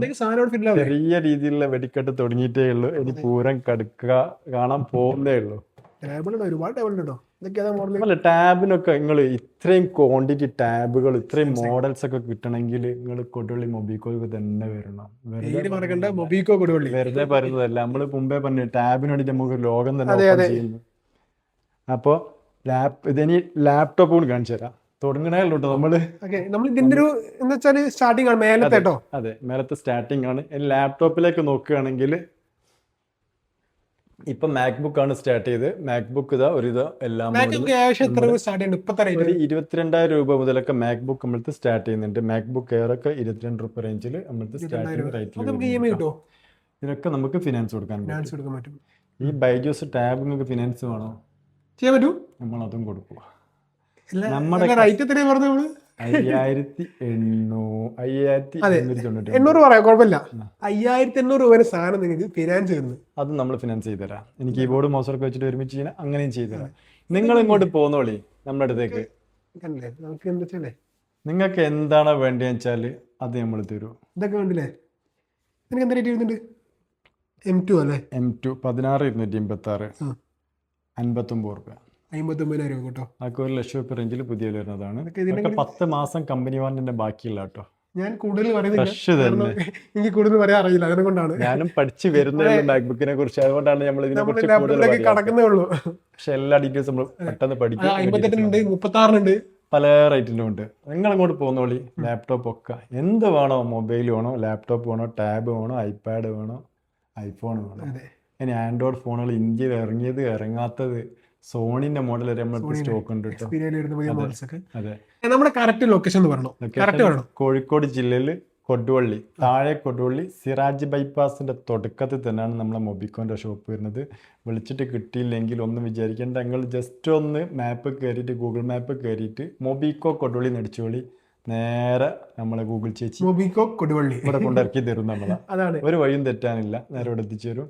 ചെറിയ രീതിയിലുള്ള വെടിക്കെട്ട് തുടങ്ങിയിട്ടേ ഉള്ളൂ. ഇനി പൂരം കടുക്കുക കാണാൻ പോകുന്നേ ഉള്ളൂ. ടാബിനൊക്കെ നിങ്ങൾ ഇത്രയും ക്വാണ്ടിറ്റി ടാബുകൾ, ഇത്രയും മോഡൽസ് ഒക്കെ കിട്ടണമെങ്കിൽ നിങ്ങൾ കൊടുവള്ളി മൊബിക്കോക്ക് തന്നെ വരണം. വെറുതെ പറയുന്നതല്ല, നമ്മൾ മുമ്പേ പറഞ്ഞു ടാബിന് വേണ്ടിട്ട് നമുക്ക് ലോകം തന്നെ ചെയ്യുന്നു. അപ്പോൾ ഇതിനി ലാപ്ടോപ്പ് കൂടി കാണിച്ചു തരാം. തുടങ്ങണേ ഉള്ളൂ കേട്ടോ നമ്മൾ ഇതിന്റെ ഒരു സ്റ്റാർട്ടിംഗ് ആണ് മേലത്തെ. അതെ, മേലത്തെ സ്റ്റാർട്ടിംഗ് ആണ്. ലാപ്ടോപ്പിലേക്ക് നോക്കുകയാണെങ്കിൽ ഇപ്പൊ മാക്ബുക്ക് ആണ് സ്റ്റാർട്ട് ചെയ്ത്. മാക്ബുക്ക് ഇതാ ഒരു എല്ലാം 22,000 രൂപ മുതലൊക്കെ മാക്ബുക്ക് നമ്മളത് സ്റ്റാർട്ട് ചെയ്യുന്നുണ്ട്. മാക്ബുക്ക് എയർ ഒക്കെ 22 രൂപ റേഞ്ചിൽ നമ്മളത് സ്റ്റാർട്ടിംഗ് റേറ്റിൽ. ഇതിനൊക്കെ നമുക്ക് ഫിനാൻസ് കൊടുക്കാൻ പറ്റും. ഈ ബൈജൂസ് ടാബ് നിങ്ങൾക്ക് ഫിനാൻസ് വേണോ? ചെയ്യാൻ പറ്റും, നമ്മൾ അതും കൊടുക്കുക. നമ്മുടെ 5,800 പറയാം, കുഴപ്പമില്ല. 5,800 രൂപ സാധനം നിങ്ങൾക്ക് ഫിനാൻസ് ചെയ്യുന്നത്, അത് നമ്മൾ ഫിനാൻസ് ചെയ്ത് തരാം. എനിക്ക് കീബോർഡ് മൗസൊക്കെ വെച്ചിട്ട് ഒരുമിച്ച് ചെയ്യാൻ അങ്ങനെയും ചെയ്തു തരാം. നിങ്ങൾ ഇങ്ങോട്ട് പോന്നോളി നമ്മുടെ അടുത്തേക്ക്. നിങ്ങൾക്ക് എന്താണോ വേണ്ടതെന്ന് വെച്ചാൽ അത് നമ്മൾ തരും. ഇതൊക്കെ വേണ്ടില്ലേ? നിനക്ക് എന്താ റേറ്റ് വരുന്നുണ്ട്? M2 അല്ലേ? M2 16,286 59 രൂപ. 59,000 രൂപ കേട്ടോ. അതൊക്കെ 1,00,000 രൂപ റേഞ്ചിൽ പുതിയ വരുന്നതാണ്. 10 മാസം കമ്പനി വാറന്റിന്റെ ബാക്കിയുള്ള കേട്ടോ. ഞാൻ കൂടുതൽ എനിക്ക് കൂടുതൽ പറയാൻ അറിയില്ല, അതുകൊണ്ടാണ് ഞാനും പഠിച്ചു വരുന്നത് മാക്ബുക്കിനെ കുറിച്ച്. അതുകൊണ്ടാണ് നമ്മൾ ഇതിനെ കുറിച്ച് കടക്കുന്നേ ഉള്ളൂ. പക്ഷെ എല്ലാ ഡീറ്റെയിൽസും നമ്മൾ പെട്ടെന്ന് പഠിക്കും. 58 ഉണ്ട്, 36 ഉണ്ട്, പല റേറ്റിലും ഉണ്ട്. നിങ്ങൾ ഇങ്ങോട്ട് പോകുന്നോളി, ലാപ്ടോപ്പ് ഒക്കെ എന്ത് വേണോ, മൊബൈൽ വേണോ, ലാപ്ടോപ്പ് വേണോ, ടാബ് വേണോ, ഐപാഡ് വേണോ, ഐഫോൺ വേണോ, ഇനി ആൻഡ്രോയിഡ് ഫോണുകൾ ഇന്ത്യയിൽ ഇറങ്ങിയത് ഇറങ്ങാത്തത് സോണിന്റെ മോഡൽ വരെ നമ്മൾക്ക് സ്റ്റോക്ക് ഉണ്ട് കേട്ടോ. അതെ, നമ്മുടെ കറക്റ്റ് ലൊക്കേഷൻ എന്ന് പറഞ്ഞോ? കറക്റ്റ് പറയണം. കോഴിക്കോട് ജില്ലയിൽ കൊടുവള്ളി, താഴെ കൊടുവള്ളി സിറാജ് ബൈപ്പാസിന്റെ തുടക്കത്തിൽ തന്നെയാണ് നമ്മളെ മൊബിക്കോന്റെ ഷോപ്പ് വരുന്നത്. വിളിച്ചിട്ട് കിട്ടിയില്ലെങ്കിൽ ഒന്നും വിചാരിക്കേണ്ട, നിങ്ങൾ ജസ്റ്റ് ഒന്ന് മാപ്പ് കയറിയിട്ട്, ഗൂഗിൾ മാപ്പ് കയറിയിട്ട് മൊബിക്കോ കൊടുവള്ളി നടിച്ചോളി, നേരെ നമ്മളെ ഗൂഗിൾ ചേച്ചി മൊബിക്കോ കൊടുവള്ളി ഇവിടെ കൊണ്ടിറക്കി തരും. നമ്മളെ അതാണ്, ഒരു വഴിയും തെറ്റാനില്ല, നേരെ ഇവിടെ എത്തിച്ചു തരും.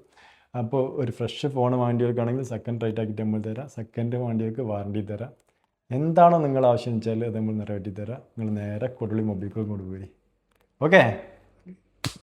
അപ്പോൾ ഒരു ഫ്രഷ് ഫോൺ വേണ്ടിയവർക്കാണെങ്കിൽ സെക്കൻഡ് റേറ്റ് ആക്കിയിട്ട് നമ്മൾ തരാം, സെക്കൻഡ് വേണ്ടിയവർക്ക് വാറണ്ടി തരാം. എന്താണോ നിങ്ങൾ ആവശ്യം വെച്ചാൽ അത് നമ്മൾ നിറവേറ്റി തരാം. നിങ്ങൾ നേരെ കൊടുവള്ളി മൊബിക്കോ കൊണ്ടുപോയി. ഓക്കെ.